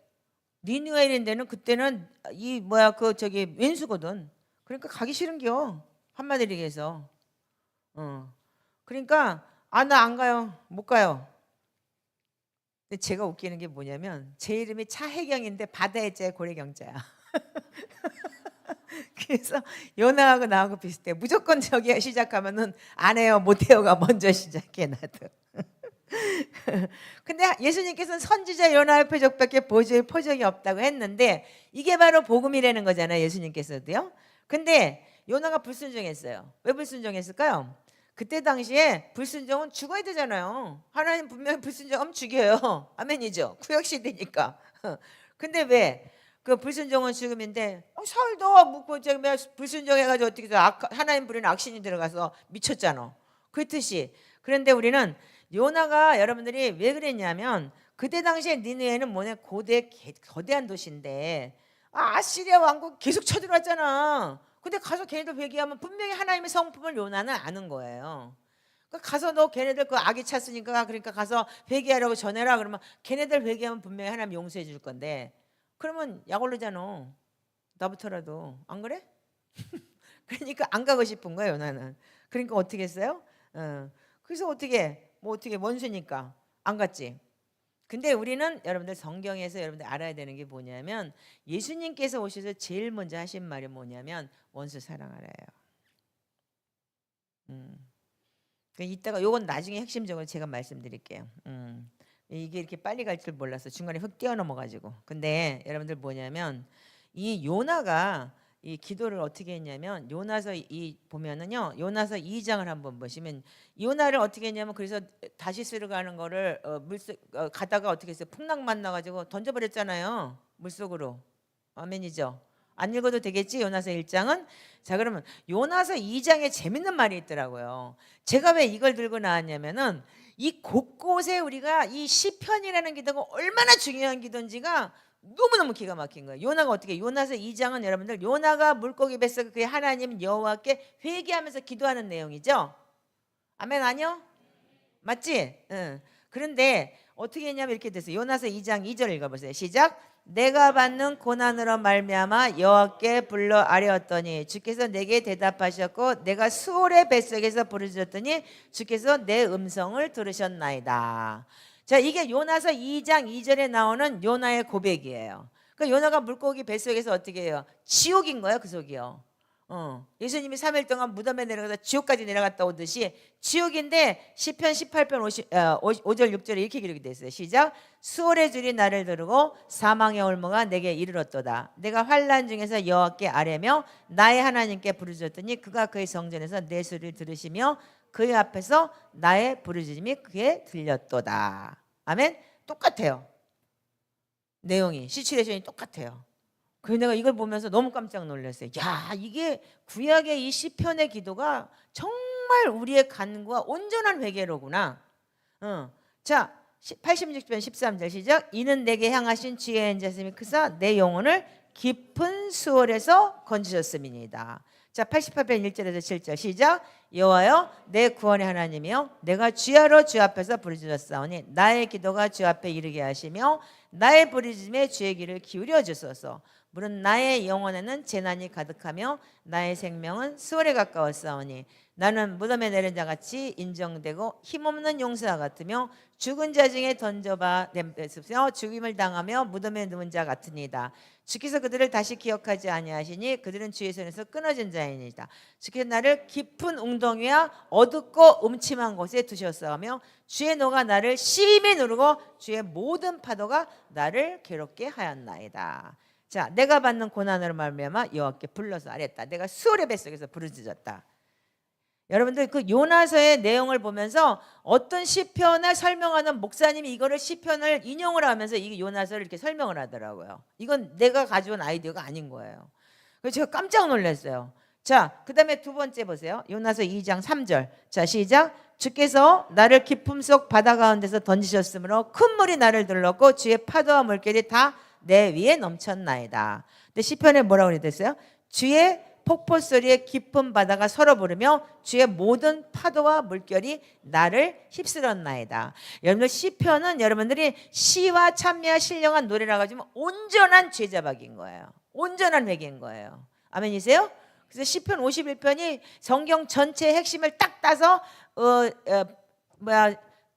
니느웨인데는 그때는 이 뭐야 그 저기 왼수거든. 그러니까 가기 싫은겨. 한마디로 얘기해서. 그러니까 나 안 가요. 못 가요. 근데 제가 웃기는 게 뭐냐면 제 이름이 차혜경인데 바다의 자 고래경자야. 그래서 요나하고 나하고 비슷해. 무조건 저기 시작하면은 안 해요, 못 해요가 먼저 시작해 나도. 근데 예수님께서는 선지자 요나의 표적밖에 보여줄 표적이 없다고 했는데 이게 바로 복음이라는 거잖아요, 예수님께서도요. 근데 요나가 불순종했어요. 왜 불순종했을까요? 그때 당시에 불순종은 죽어야 되잖아요. 하나님 분명히 불순종하면 죽여요. 아멘이죠. 구약 시대니까. 근데 왜? 그 불순종은 죽음인데 사울도 묵고 불순종해가지고 어떻게 하나님 부리는 악신이 들어가서 미쳤잖아. 그렇듯이. 그런데 우리는 요나가 여러분들이 왜 그랬냐면 그때 당시에 니느웨는 뭐냐 거대한 도시인데 아시리아 왕국 계속 쳐들어왔잖아. 근데 가서 걔네들 회개하면 분명히 하나님의 성품을 요나는 아는 거예요. 그러니까 가서 너 걔네들 그 악이 찼으니까 그러니까 가서 회개하라고 전해라 그러면 걔네들 회개하면 분명히 하나님 용서해 줄 건데 그러면 약 올르잖아. 나부터라도 안 그래? 그러니까 안 가고 싶은 거예요 요나는. 그러니까 어떻게 했어요? 그래서 어떻게 원수니까 안 갔지. 근데 우리는 여러분들 성경에서 여러분들 알아야 되는 게 뭐냐면 예수님께서 오셔서 제일 먼저 하신 말이 뭐냐면 원수 사랑하라요. 이따가 요건 나중에 핵심적으로 제가 말씀드릴게요. 이게 이렇게 빨리 갈 줄 몰라서 중간에 훅 뛰어넘어가지고. 근데 여러분들 뭐냐면 이 요나가 이 기도를 어떻게 했냐면 요나서 보면은요 요나서 2장을 한번 보시면 요나를 어떻게 했냐면 그래서 다시스를 가는 거를 가다가 어떻게 했어요? 풍랑 만나가지고 던져버렸잖아요 물속으로. 아멘이죠. 안 읽어도 되겠지 요나서 1장은. 자 그러면 요나서 2장에 재밌는 말이 있더라고요. 제가 왜 이걸 들고 나왔냐면은 이 곳곳에 우리가 이 시편이라는 기도가 얼마나 중요한 기도인지가 너무너무 기가 막힌 거예요. 요나가 어떻게 요나서 2장은 여러분들 요나가 물고기 뱃속에 그 하나님 여호와께 회개하면서 기도하는 내용이죠. 아멘 아니요? 맞지? 응. 그런데 어떻게 했냐면 이렇게 됐어요. 요나서 2장 2절 읽어보세요. 시작. 내가 받는 고난으로 말미암아 여호와께 불러 아뢰었더니 주께서 내게 대답하셨고 내가 수월의 뱃속에서 부르짖었더니 주께서 내 음성을 들으셨나이다. 자 이게 요나서 2장 2절에 나오는 요나의 고백이에요. 그러니까 요나가 물고기 뱃속에서 어떻게 해요? 지옥인 거예요 그 속이요. 예수님이 3일 동안 무덤에 내려가서 지옥까지 내려갔다 오듯이 지옥인데 시편 18편 5절 6절에 이렇게 기록이 됐어요. 시작. 수월의 줄이 나를 두르고 사망의 올무가 내게 이르렀도다. 내가 환난 중에서 여호와께 아뢰며 나의 하나님께 부르짖었더니 그가 그의 성전에서 내 소리를 들으시며 그의 앞에서 나의 부르짖음이 그에 들렸도다. 아멘. 똑같아요. 내용이 시츄에이션이 똑같아요. 그래서 내가 이걸 보면서 너무 깜짝 놀랐어요. 야 이게 구약의 이 시편의 기도가 정말 우리의 간구와 온전한 회개로구나. 자 86편 13절 시작. 이는 내게 향하신 주의 인자심이 크사 내 영혼을 깊은 수월에서 건지셨음이니이다. 자 88편 1절에서 7절 시작. 여호와여 내 구원의 하나님이여 내가 주야로 주 앞에서 부르짖었사오니 나의 기도가 주 앞에 이르게 하시며 나의 부르짖음에 주의 귀를 기울여 주소서. 물은 나의 영혼에는 재난이 가득하며 나의 생명은 수월에 가까웠사오니 나는 무덤에 내린 자같이 인정되고 힘없는 용사와 같으며 죽은 자 중에 던져봐 nempe스며 죽임을 당하며 무덤에 누운 자 같으니이다. 주께서 그들을 다시 기억하지 아니하시니 그들은 주의 손에서 끊어진 자이니이다. 주께서 나를 깊은 웅덩이와 어둡고 음침한 곳에 두셨사오며 주의 노가 나를 심히 누르고 주의 모든 파도가 나를 괴롭게 하였나이다. 자, 내가 받는 고난으로 말미암아 여호와께 불러서 아뢰었다. 내가 수월의 뱃속에서 부르짖었다. 여러분들 그 요나서의 내용을 보면서 어떤 시편을 설명하는 목사님이 이거를 시편을 인용을 하면서 이 요나서를 이렇게 설명을 하더라고요. 이건 내가 가져온 아이디어가 아닌 거예요. 그래서 제가 깜짝 놀랐어요. 자, 그 다음에 두 번째 보세요. 요나서 2장 3절. 자, 시작. 주께서 나를 깊음 속 바다 가운데서 던지셨으므로 큰 물이 나를 들렀고 주의 파도와 물결이 다 내 위에 넘쳤나이다. 근데 시편에 뭐라고 그랬어요? 주의 폭포 소리에 깊은 바다가 서로 부르며 주의 모든 파도와 물결이 나를 휩쓸었나이다. 여러분들 시편은 여러분들이 시와 찬미와 신령한 노래라 가지고 온전한 죄자박인 거예요. 온전한 회개인 거예요. 아멘이세요? 그래서 시편 51편이 성경 전체의 핵심을 딱 따서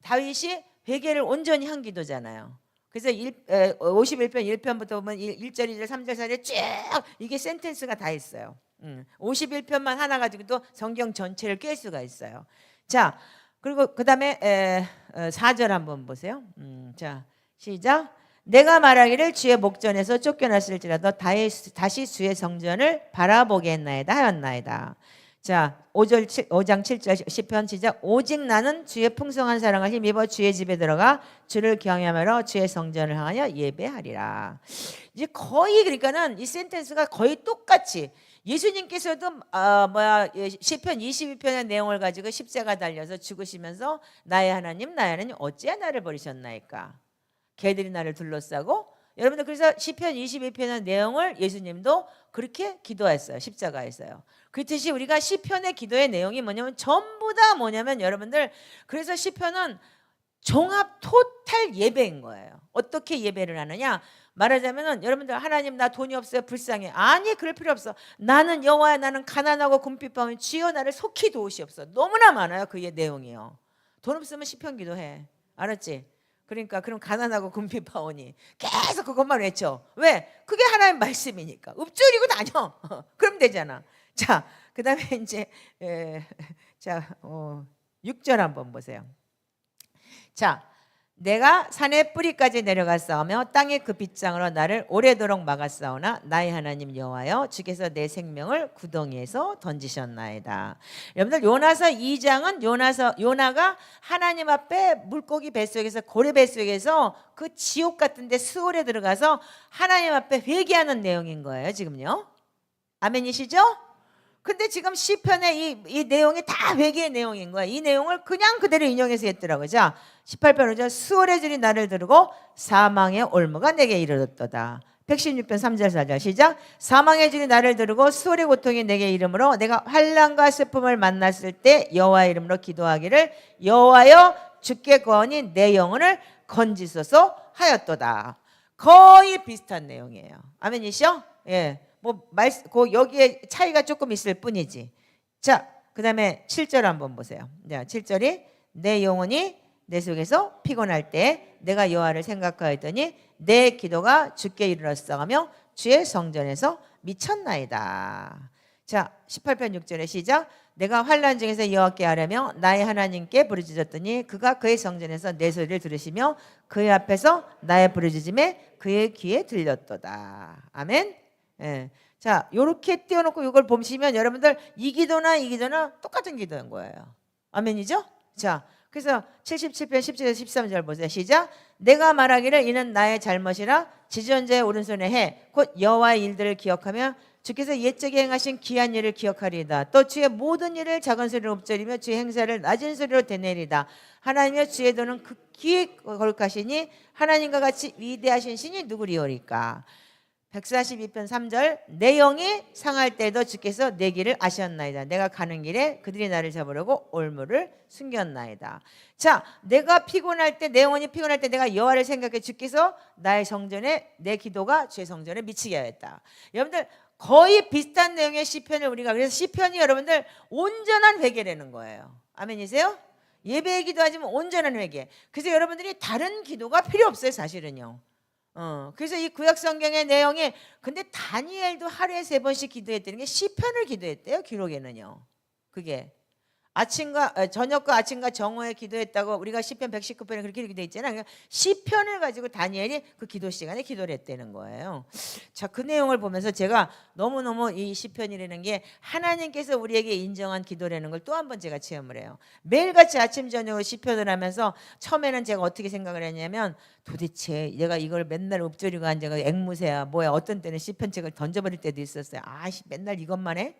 다윗이 회개를 온전히 한 기도잖아요. 그래서 51편 1편부터 보면 1절, 2절, 3절, 4절 쭉 이게 센텐스가 다 있어요. 51편만 하나 가지고도 성경 전체를 깰 수가 있어요. 자, 그리고 그 다음에 4절 한번 보세요. 자, 시작. 내가 말하기를 주의 목전에서 쫓겨났을지라도 다시 주의 성전을 바라보겠나이다 하였나이다. 자, 5장 7절 시편 시작. 오직 나는 주의 풍성한 사랑을 힘입어 주의 집에 들어가 주를 경외하며 주의 성전을 향하여 예배하리라. 이제 거의 그러니까는 이 센텐스가 거의 똑같이 예수님께서도 시편 22편의 내용을 가지고 십자가 달려서 죽으시면서 나의 하나님 어찌하여 나를 버리셨나이까. 개들이 나를 둘러싸고. 여러분들 그래서 시편 22편의 내용을 예수님도 그렇게 기도했어요. 십자가에서요. 그렇듯이 우리가 시편의 기도의 내용이 뭐냐면 전부 다 뭐냐면 여러분들 그래서 시편은 종합 토탈 예배인 거예요. 어떻게 예배를 하느냐? 말하자면은 여러분들 하나님 나 돈이 없어요 불쌍해. 아니 그럴 필요 없어. 나는 여호와야 나는 가난하고 궁핍하오니 주여 나를 속히 도우시옵소서. 너무나 많아요 그의 내용이요. 돈 없으면 시편 기도해. 알았지? 그러니까 그럼 가난하고 궁핍하오니 계속 그것만 외쳐. 왜? 그게 하나님 말씀이니까. 읊조리고 다녀. 그럼 되잖아. 자, 그 다음에 이제 6절 한번 보세요. 자, 내가 산의 뿌리까지 내려갔사오며 땅의 그 빗장으로 나를 오래도록 막았사오나 나의 하나님 여호와여 주께서 내 생명을 구덩이에서 던지셨나이다. 여러분들 요나서 2장은 요나가 하나님 앞에 물고기 뱃속에서 고래 뱃속에서 그 지옥 같은 데 스올에 들어가서 하나님 앞에 회개하는 내용인 거예요 지금요. 아멘이시죠? 근데 지금 시편의 이 내용이 다 회개의 내용인 거야. 이 내용을 그냥 그대로 인용해서 했더라고요. 자, 18편 5절 수월의 줄이 나를 두르고 사망의 올무가 내게 이르렀도다. 116편 3절 4절 시작. 사망의 줄이 나를 두르고 수월의 고통이 내게 이름으로 내가 환난과 슬픔을 만났을 때 여호와의 이름으로 기도하기를 여호와여 주께 구하오니 내 영혼을 건지소서 하였도다. 거의 비슷한 내용이에요. 아멘이시죠? 예. 여기에 차이가 조금 있을 뿐이지. 자, 그 다음에 7절 한번 보세요. 자, 7절이 내 영혼이 내 속에서 피곤할 때 내가 여호와를 생각하였더니 내 기도가 주께 이르렀사오며 주의 성전에서 미쳤나이다. 자, 18편 6절에 시작. 내가 환난 중에서 여호와께 아뢰며 나의 하나님께 부르짖었더니 그가 그의 성전에서 내 소리를 들으시며 그의 앞에서 나의 부르짖음에 그의 귀에 들렸도다. 아멘. 예. 자, 요렇게 띄워놓고 이걸 보시면 여러분들 이 기도나 똑같은 기도인 거예요. 아멘이죠? 자, 그래서 77편 17절 13절 보세요. 시작. 내가 말하기를 이는 나의 잘못이라 지존자의 오른손에 해 곧 여호와의 일들을 기억하며 주께서 옛적에 행하신 귀한 일을 기억하리이다. 또 주의 모든 일을 작은 소리로 읊조리며 주의 행사를 낮은 소리로 되뇌리다. 하나님여 주의 도는 극히 거룩하시니 하나님과 같이 위대하신 신이 누구리오리까. 142편 3절 내 영이 상할 때도 주께서 내 길을 아셨나이다. 내가 가는 길에 그들이 나를 잡으려고 올무를 숨겼나이다. 자, 내가 피곤할 때 내 영혼이 피곤할 때 내가 여호와를 생각해 주께서 나의 성전에 내 기도가 주의 성전에 미치게 하였다. 여러분들 거의 비슷한 내용의 시편을 우리가 그래서 시편이 여러분들 온전한 회개라는 거예요. 아멘이세요? 예배의 기도하지만 온전한 회개. 그래서 여러분들이 다른 기도가 필요 없어요 사실은요. 그래서 이 구약 성경의 내용이 근데 다니엘도 하루에 3번씩 기도했다는 게 시편을 기도했대요. 기록에는요. 그게 저녁과 아침과 정오에 기도했다고 우리가 시편 119편에 그렇게 기도돼 있잖아요. 그러니까 시편을 가지고 다니엘이 그 기도 시간에 기도를 했다는 거예요. 자, 그 내용을 보면서 제가 너무너무 이 시편이라는 게 하나님께서 우리에게 인정한 기도라는 걸 또 한 번 제가 체험을 해요. 매일같이 아침 저녁으로 시편을 하면서 처음에는 제가 어떻게 생각을 했냐면 도대체 내가 이걸 맨날 읊조리고 앉아가 앵무새야 뭐야. 어떤 때는 시편책을 던져버릴 때도 있었어요. 맨날 이것만 해?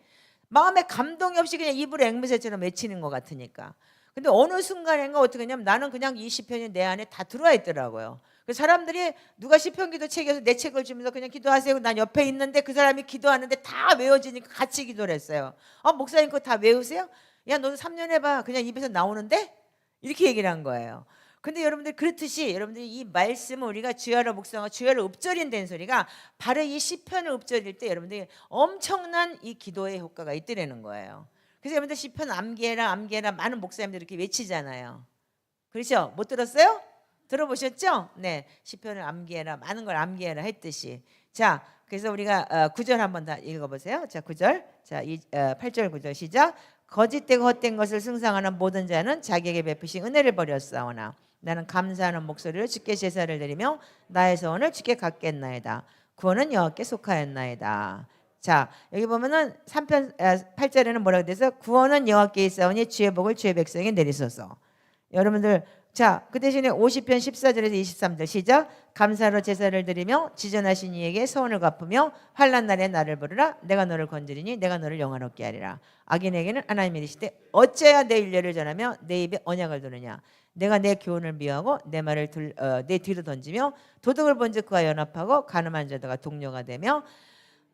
마음에 감동이 없이 그냥 입으로 앵무새처럼 외치는 것 같으니까. 근데 어느 순간인가 어떻게 했냐면 나는 그냥 이 시편이 내 안에 다 들어와 있더라고요. 그 사람들이 누가 시편 기도 책에서 내 책을 주면서 그냥 기도하세요. 난 옆에 있는데 그 사람이 기도하는데 다 외워지니까 같이 기도를 했어요. 목사님 그거 다 외우세요? 야 너도 3년 해봐. 그냥 입에서 나오는데? 이렇게 얘기를 한 거예요. 근데 여러분들 그렇듯이 여러분들이 이 말씀을 우리가 주야로 묵상하고 주야로 읊조린다는 소리가 바로 이 시편을 읊조릴 때 여러분들이 엄청난 이 기도의 효과가 있더라는 거예요. 그래서 여러분들 시편 암기해라 암기해라 많은 목사님들이 이렇게 외치잖아요. 그렇죠? 못 들었어요? 들어보셨죠? 네, 시편을 암기해라 많은 걸 암기해라 했듯이. 자, 그래서 우리가 9절 한번 다 읽어보세요. 자, 9절. 자, 8절 9절 시작. 거짓되고 헛된 것을 승상하는 모든 자는 자기에게 베푸신 은혜를 버렸사오나 나는 감사하는 목소리로 주께 제사를 드리며 나의 소원을 주께 갚겠나이다. 구원은 여호와께 속하였나이다. 자, 여기 보면은 3편 8절에는 뭐라고 돼서 구원은 여호와께 있사오니 주의 복을 주의 백성에게 내리소서. 여러분들 자, 그 대신에 50편 14절에서 23절 시작. 감사로 제사를 드리며 지전하신 이에게 소원을 갚으며 환난 날에 나를 부르라. 내가 너를 건지리니 내가 너를 영화롭게 하리라. 악인에게는 하나님이 이르시되 어찌하여 내 윤례를 전하며 내 입에 언약을 두느냐. 내가 내 교훈을 미워하고 내 말을 내 뒤로 던지며 도둑을 본즉 그와 연합하고 간음한 자들과 동료가 되며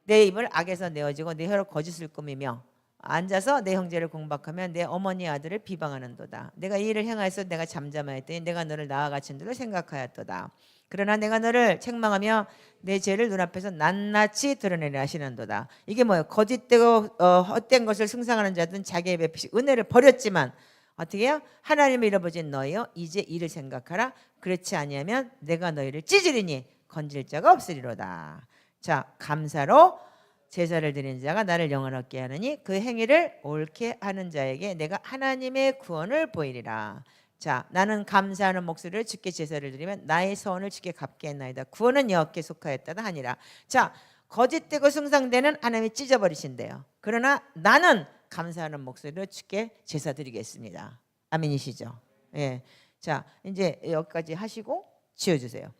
내 입을 악에서 내어지고 내 혀로 거짓을 꾸미며 앉아서 내 형제를 공박하며 내 어머니 아들을 비방하는도다. 내가 이 일을 행하여서 내가 잠잠하였더니 내가 너를 나와 같은 줄로 생각하였도다. 그러나 내가 너를 책망하며 내 죄를 눈앞에서 낱낱이 드러내려 하시는도다. 이게 뭐예요? 거짓되고 헛된 것을 승상하는 자들은 자기의 베푸신 은혜를 버렸지만 어떻게 해요? 하나님을 잃어버린 너희여 이제 이를 생각하라. 그렇지 아니하면 내가 너희를 찢으리니 건질 자가 없으리로다. 자, 감사로 제사를 드리는 자가 나를 영원롭게 하느니 그 행위를 옳게 하는 자에게 내가 하나님의 구원을 보이리라. 자, 나는 감사하는 목소리를 주께 제사를 드리면 나의 소원을 주께 갚게 했나이다. 구원은 여호와께 속하였다 하니라. 자, 거짓되고 승상되는 하나님이 찢어버리신대요. 그러나 나는 감사하는 목소리로 주께 제사 드리겠습니다. 아멘이시죠? 예. 자, 이제 여기까지 하시고 지어주세요.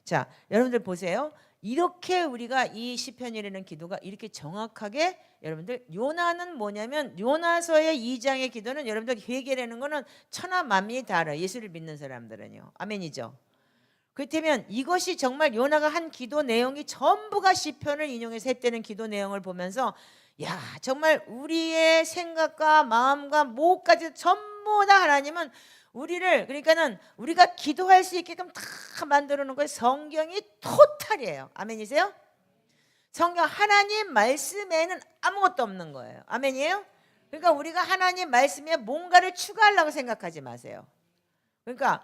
자, 여러분들 보세요. 이렇게 우리가 이 시편이라는 기도가 이렇게 정확하게 여러분들 요나는 뭐냐면 요나서의 2장의 기도는 여러분들 회개라는 거는 천하 만민이 다 알아요. 예수를 믿는 사람들은요. 아멘이죠. 그렇다면 이것이 정말 요나가 한 기도 내용이 전부가 시편을 인용해서 했다는 기도 내용을 보면서 야 정말 우리의 생각과 마음과 뭐까지 전부 다 하나님은 우리를 그러니까는 우리가 기도할 수 있게끔 다 만들어 놓은 거예요. 성경이 토탈이에요. 아멘이세요? 성경 하나님 말씀에는 아무것도 없는 거예요. 아멘이에요? 그러니까 우리가 하나님 말씀에 뭔가를 추가하려고 생각하지 마세요. 그러니까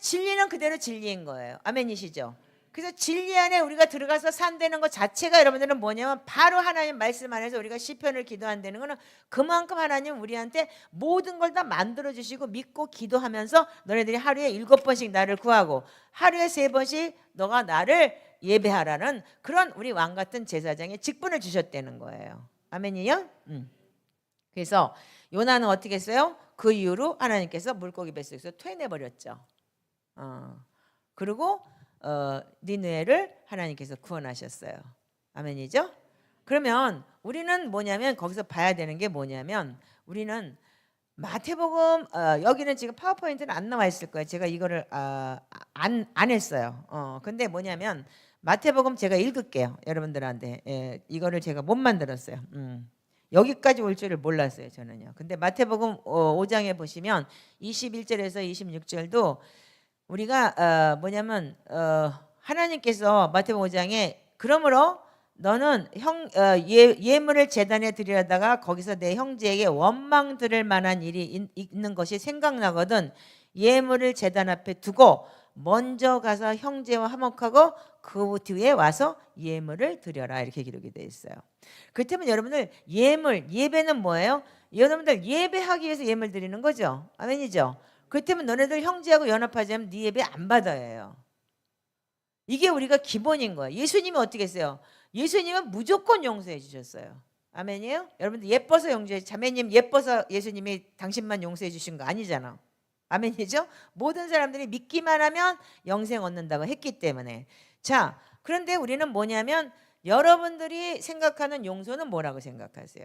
진리는 그대로 진리인 거예요. 아멘이시죠? 그래서 진리 안에 우리가 들어가서 산다는 것 자체가 여러분들은 뭐냐면 바로 하나님 말씀 안에서 우리가 시편을 기도한다는 거는 그만큼 하나님 우리한테 모든 걸 다 만들어주시고 믿고 기도하면서 너네들이 하루에 7번씩 나를 구하고 하루에 3번씩 너가 나를 예배하라는 그런 우리 왕 같은 제사장의 직분을 주셨다는 거예요. 아멘이요? 그래서 요나는 어떻게 했어요? 그 이후로 하나님께서 물고기 뱃속에서 토해내버렸죠. 그리고 니느웨를 하나님께서 구원하셨어요. 아멘이죠? 그러면 우리는 뭐냐면 거기서 봐야 되는 게 뭐냐면 우리는 마태복음 여기는 지금 파워포인트는 안 나와 있을 거예요. 제가 이거를 안 했어요. 근데 뭐냐면 마태복음 제가 읽을게요. 여러분들한테 이거를 제가 못 만들었어요. 여기까지 올 줄을 몰랐어요. 저는요. 근데 마태복음 5장에 보시면 21절에서 26절도 우리가 뭐냐면 하나님께서 마태복음 5장에 그러므로 너는 예물을 제단에 드리려다가 거기서 내 형제에게 원망 들을 만한 일이 있는 것이 생각나거든 예물을 제단 앞에 두고 먼저 가서 형제와 화목하고 그 뒤에 와서 예물을 드려라 이렇게 기록이 되어 있어요. 그렇다면 여러분들 예배는 뭐예요? 여러분들 예배하기 위해서 예물 드리는 거죠. 아멘이죠. 그렇다면 너네들 형제하고 연합하지 않으면 네 예배 안 받아요. 이게 우리가 기본인 거예요. 예수님이 어떻게 했어요? 예수님은 무조건 용서해 주셨어요. 아멘이에요? 여러분들 예뻐서 용서해 자매님 예뻐서 예수님이 당신만 용서해 주신 거 아니잖아. 아멘이죠? 모든 사람들이 믿기만 하면 영생 얻는다고 했기 때문에. 자, 그런데 우리는 뭐냐면 여러분들이 생각하는 용서는 뭐라고 생각하세요?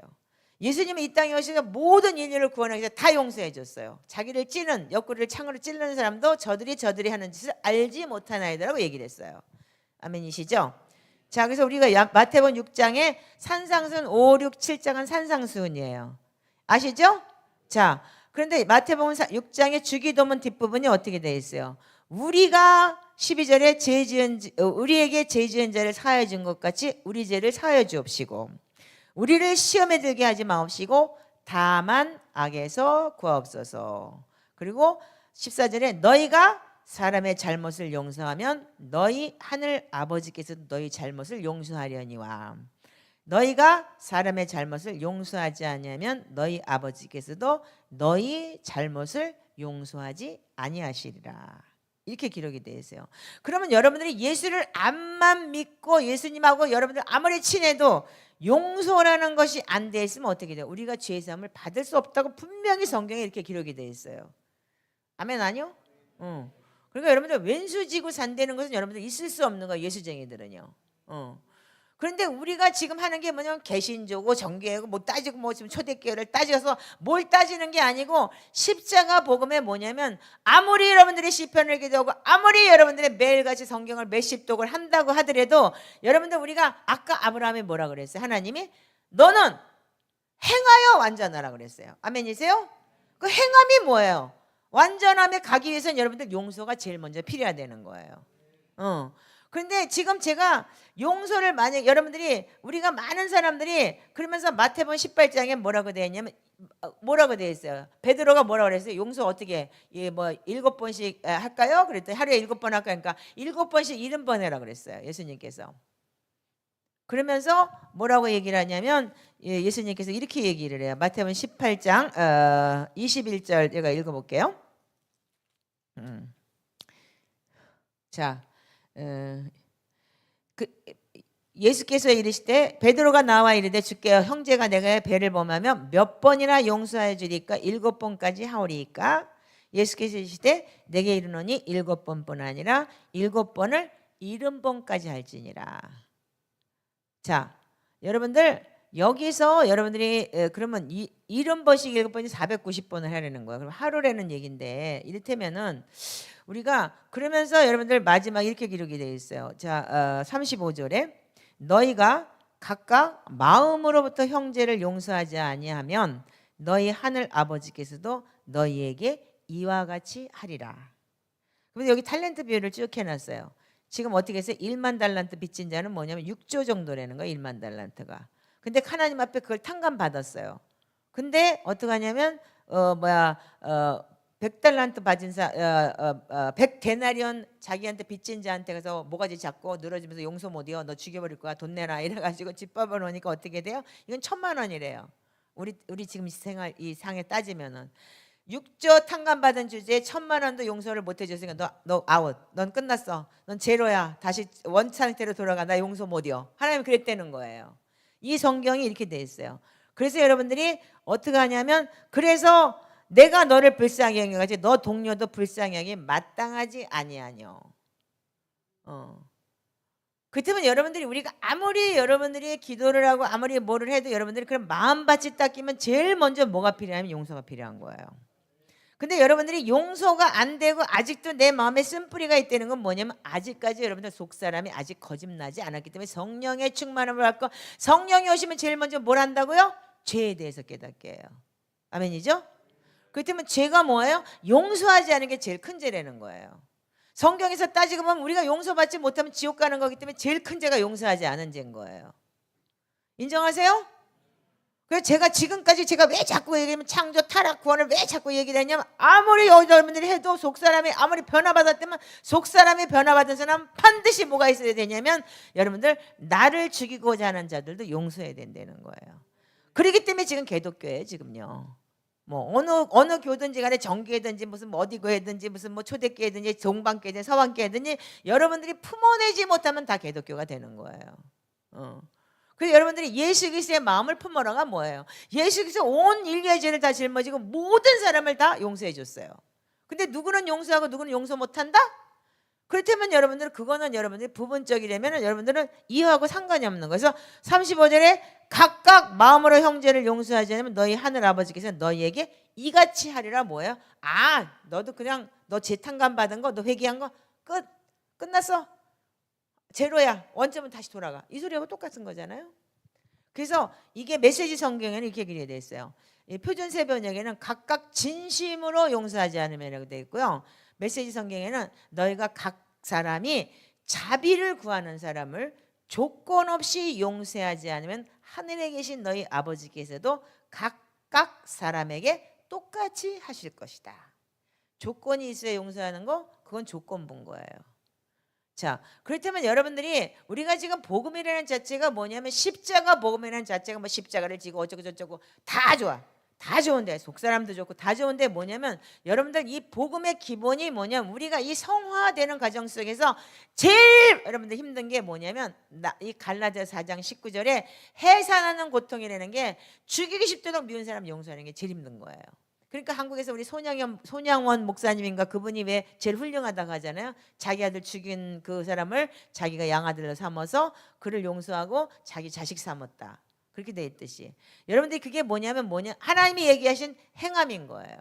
예수님이 이 땅에 오셔서 모든 인류를 구원하기 위해서 다 용서해 줬어요. 자기를 찌는, 옆구리를 창으로 찌르는 사람도 저들이 하는 짓을 알지 못하나이다라고 얘기를 했어요. 아멘이시죠? 자, 그래서 우리가 마태복음 6장에 산상수훈 5, 6, 7장은 산상수훈이에요. 아시죠? 자, 그런데 마태복음 6장의 주기도문 뒷부분이 어떻게 되어 있어요? 우리가 12절에 우리에게 죄 지은 자를 사하여 준 것 같이 우리 죄를 사하여 주옵시고 우리를 시험에 들게 하지 마옵시고 다만 악에서 구하옵소서. 그리고 14절에 너희가 사람의 잘못을 용서하면 너희 하늘 아버지께서도 너희 잘못을 용서하려니와 너희가 사람의 잘못을 용서하지 아니하면 너희 아버지께서도 너희 잘못을 용서하지 아니하시리라. 이렇게 기록이 되어 있어요. 그러면 여러분들이 예수를 암만 믿고 예수님하고 여러분들 아무리 친해도 용서라는 것이 안 돼 있으면 어떻게 돼요? 우리가 죄 사함을 받을 수 없다고 분명히 성경에 이렇게 기록이 되어 있어요. 아멘 아니요? 그러니까 여러분들 왼수지고 산다는 것은 여러분들 있을 수 없는 거예요. 예수쟁이들은요. 그런데 우리가 지금 하는 게 뭐냐면 개신교고 정교회고 뭐 따지고 뭐 지금 초대교회를 따져서 뭘 따지는 게 아니고 십자가 복음에 뭐냐면 아무리 여러분들이 시편을 기도하고 아무리 여러분들이 매일같이 성경을 몇십 독을 한다고 하더라도 여러분들 우리가 아까 아브라함이 뭐라 그랬어요? 하나님이 너는 행하여 완전하라 그랬어요. 아멘이세요? 그 행함이 뭐예요? 완전함에 가기 위해서는 여러분들 용서가 제일 먼저 필요하다는 거예요. 그런데 지금 제가 용서를 만약 여러분들이 우리가 많은 사람들이 그러면서 마태복음 18장에 뭐라고 되어 있냐면 뭐라고 되어 있어요? 베드로가 뭐라고 그랬어요? 용서 어떻게 뭐 7번씩 할까요? 그랬더니 하루에 7번 할까? 그러니까 7번씩 70번 해라 그랬어요. 예수님께서. 그러면서 뭐라고 얘기를 하냐면 예수님께서 이렇게 얘기를 해요. 마태복음 18장 21절 제가 읽어볼게요. 자, 예수께서 이르시되 베드로가 나와 이르되 주께 형제가 내가 배를 범하면 몇 번이나 용서하여 주리까 7번까지 하오리이까 예수께서 이르시되 내게 이르노니 7번뿐 아니라 7번을 70번까지 할지니라. 자, 여러분들 여기서 여러분들이 그러면 70번씩 7번이 490번을 하려는 거야. 그럼 하루라는 얘기인데 이를테면은 우리가 그러면서 여러분들 마지막 이렇게 기록이 되어 있어요. 자, 35절에 너희가 각각 마음으로부터 형제를 용서하지 아니하면 너희 하늘 아버지께서도 너희에게 이와 같이 하리라. 그래서 여기 탤런트 비율을 쭉 해놨어요. 지금 어떻게 했어요? 1만 달란트 빚진 자는 뭐냐면 6조 정도라는 거예요. 1만 달란트가. 근데 하나님 앞에 그걸 탕감받았어요. 근데 어떻게 하냐면 100달란트 받은 100데나리온 자기한테 빚진 자한테 가서 모가지 잡고 늘어지면서 용서 못해요. 너 죽여버릴 거야. 돈 내라. 이래가지고 집밥을 오니까 어떻게 돼요? 이건 1000만 원이래요. 우리 지금 이 상에 따지면은 6조 탕감받은 주제에 1000만 원도 용서를 못 해줬으니까 너 아웃. 넌 끝났어. 넌 제로야. 다시 원 상태로 돌아가. 나 용서 못해요. 하나님 그랬다는 거예요. 이 성경이 이렇게 돼 있어요. 그래서 여러분들이 어떻게 하냐면 그래서 내가 너를 불쌍히 여겨가지고 너 동료도 불쌍히 여기 마땅하지 아니하뇨. 그렇다면 여러분들이 우리가 아무리 여러분들이 기도를 하고 아무리 뭐를 해도 여러분들이 그런 마음밭이 닦이면 제일 먼저 뭐가 필요하면 용서가 필요한 거예요. 근데 여러분들이 용서가 안 되고 아직도 내 마음에 쓴뿌리가 있다는 건 뭐냐면 아직까지 여러분들 속사람이 아직 거듭나지 않았기 때문에 성령의 충만함을 받고 성령이 오시면 제일 먼저 뭘 한다고요? 죄에 대해서 깨닫게 해요. 아멘이죠? 그렇다면 죄가 뭐예요? 용서하지 않은 게 제일 큰 죄라는 거예요. 성경에서 따지고 보면 우리가 용서받지 못하면 지옥 가는 거기 때문에 제일 큰 죄가 용서하지 않은 죄인 거예요. 인정하세요? 그래서 제가 지금까지 제가 왜 자꾸 얘기하면 창조 타락 구원을 왜 자꾸 얘기를 했냐면 아무리 여러분들이 해도 속사람이 아무리 변화받았다면 속사람이 변화받은 사람 반드시 뭐가 있어야 되냐면 여러분들 나를 죽이고자 하는 자들도 용서해야 된다는 거예요. 그렇기 때문에 지금 개독교예요. 지금요. 뭐 어느 교든지 간에 정교회든지 무슨 뭐 어디 교회든지 무슨 뭐 초대교회든지 동방교회든지 서방교회든지 여러분들이 품어내지 못하면 다 개독교가 되는 거예요. 그래서 여러분들이 예수 그리스도의 마음을 품어라가 뭐예요? 예수 그리스도 온 인류의 죄를 다 짊어지고 모든 사람을 다 용서해 줬어요. 근데 누구는 용서하고 누구는 용서 못한다? 그렇다면 여러분들 그거는 여러분들이 부분적이라면 여러분들은 이하고 상관이 없는 거예요. 그래서 35절에 각각 마음으로 형제를 용서하지 않으면 너희 하늘 아버지께서 너희에게 이같이 하리라. 뭐예요? 아, 너도 그냥 너 재탕감 받은 거, 너 회개한 거 끝났어. 제로야. 원점은 다시 돌아가. 이 소리하고 똑같은 거잖아요. 그래서 이게 메시지 성경에는 이렇게 기록되어 있어요. 이 표준세 번역에는 각각 진심으로 용서하지 않으면이라고 되어 있고요. 메시지 성경에는 너희가 각 사람이 자비를 구하는 사람을 조건 없이 용서하지 않으면 하늘에 계신 너희 아버지께서도 각각 사람에게 똑같이 하실 것이다. 조건이 있어야 용서하는 거, 그건 조건부인 거예요. 자, 그렇다면 여러분들이 우리가 지금 복음이라는 자체가 뭐냐면 십자가 복음이라는 자체가 뭐 십자가를 지고 어쩌고 저쩌고 다 좋아. 다 좋은데 속사람도 좋고 다 좋은데 뭐냐면 여러분들 이 복음의 기본이 뭐냐면 우리가 이 성화되는 과정 속에서 제일 여러분들 힘든 게 뭐냐면 이 갈라디아 4장 19절에 해산하는 고통이라는 게 죽이기 싶도록 미운 사람 용서하는 게 제일 힘든 거예요. 그러니까 한국에서 우리 손양원 목사님인가 그분이 왜 제일 훌륭하다고 하잖아요. 자기 아들 죽인 그 사람을 자기가 양아들로 삼아서 그를 용서하고 자기 자식 삼았다. 그렇게 돼 있듯이 여러분들이 그게 뭐냐면 하나님이 얘기하신 행함인 거예요.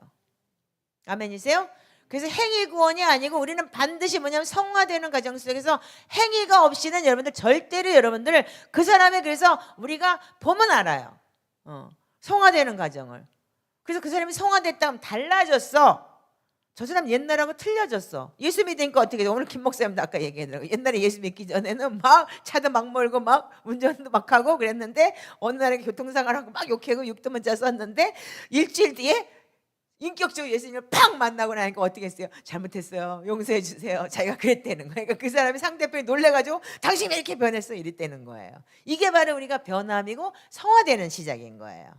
아멘이세요? 그래서 행위 구원이 아니고 우리는 반드시 뭐냐면 성화되는 과정 속에서 행위가 없이는 여러분들 절대로 여러분들 그 사람의 그래서 우리가 보면 알아요. 성화되는 과정을. 그래서 그 사람이 성화됐다 하면 달라졌어. 저 사람 옛날하고 틀려졌어. 예수 믿으니까 어떻게 돼? 오늘 김 목사님도 아까 얘기하더라고요. 옛날에 예수 믿기 전에는 막 차도 막 몰고 막 운전도 막 하고 그랬는데 어느 날에 교통사고를 하고 막 욕하고 육두문자 썼는데 일주일 뒤에 인격적으로 예수님을 팍 만나고 나니까 어떻게 했어요? 잘못했어요. 용서해 주세요. 자기가 그랬다는 거예요. 그러니까 그 사람이 상대편이 놀래가지고 당신이 왜 이렇게 변했어? 이랬다는 거예요. 이게 바로 우리가 변함이고 성화되는 시작인 거예요.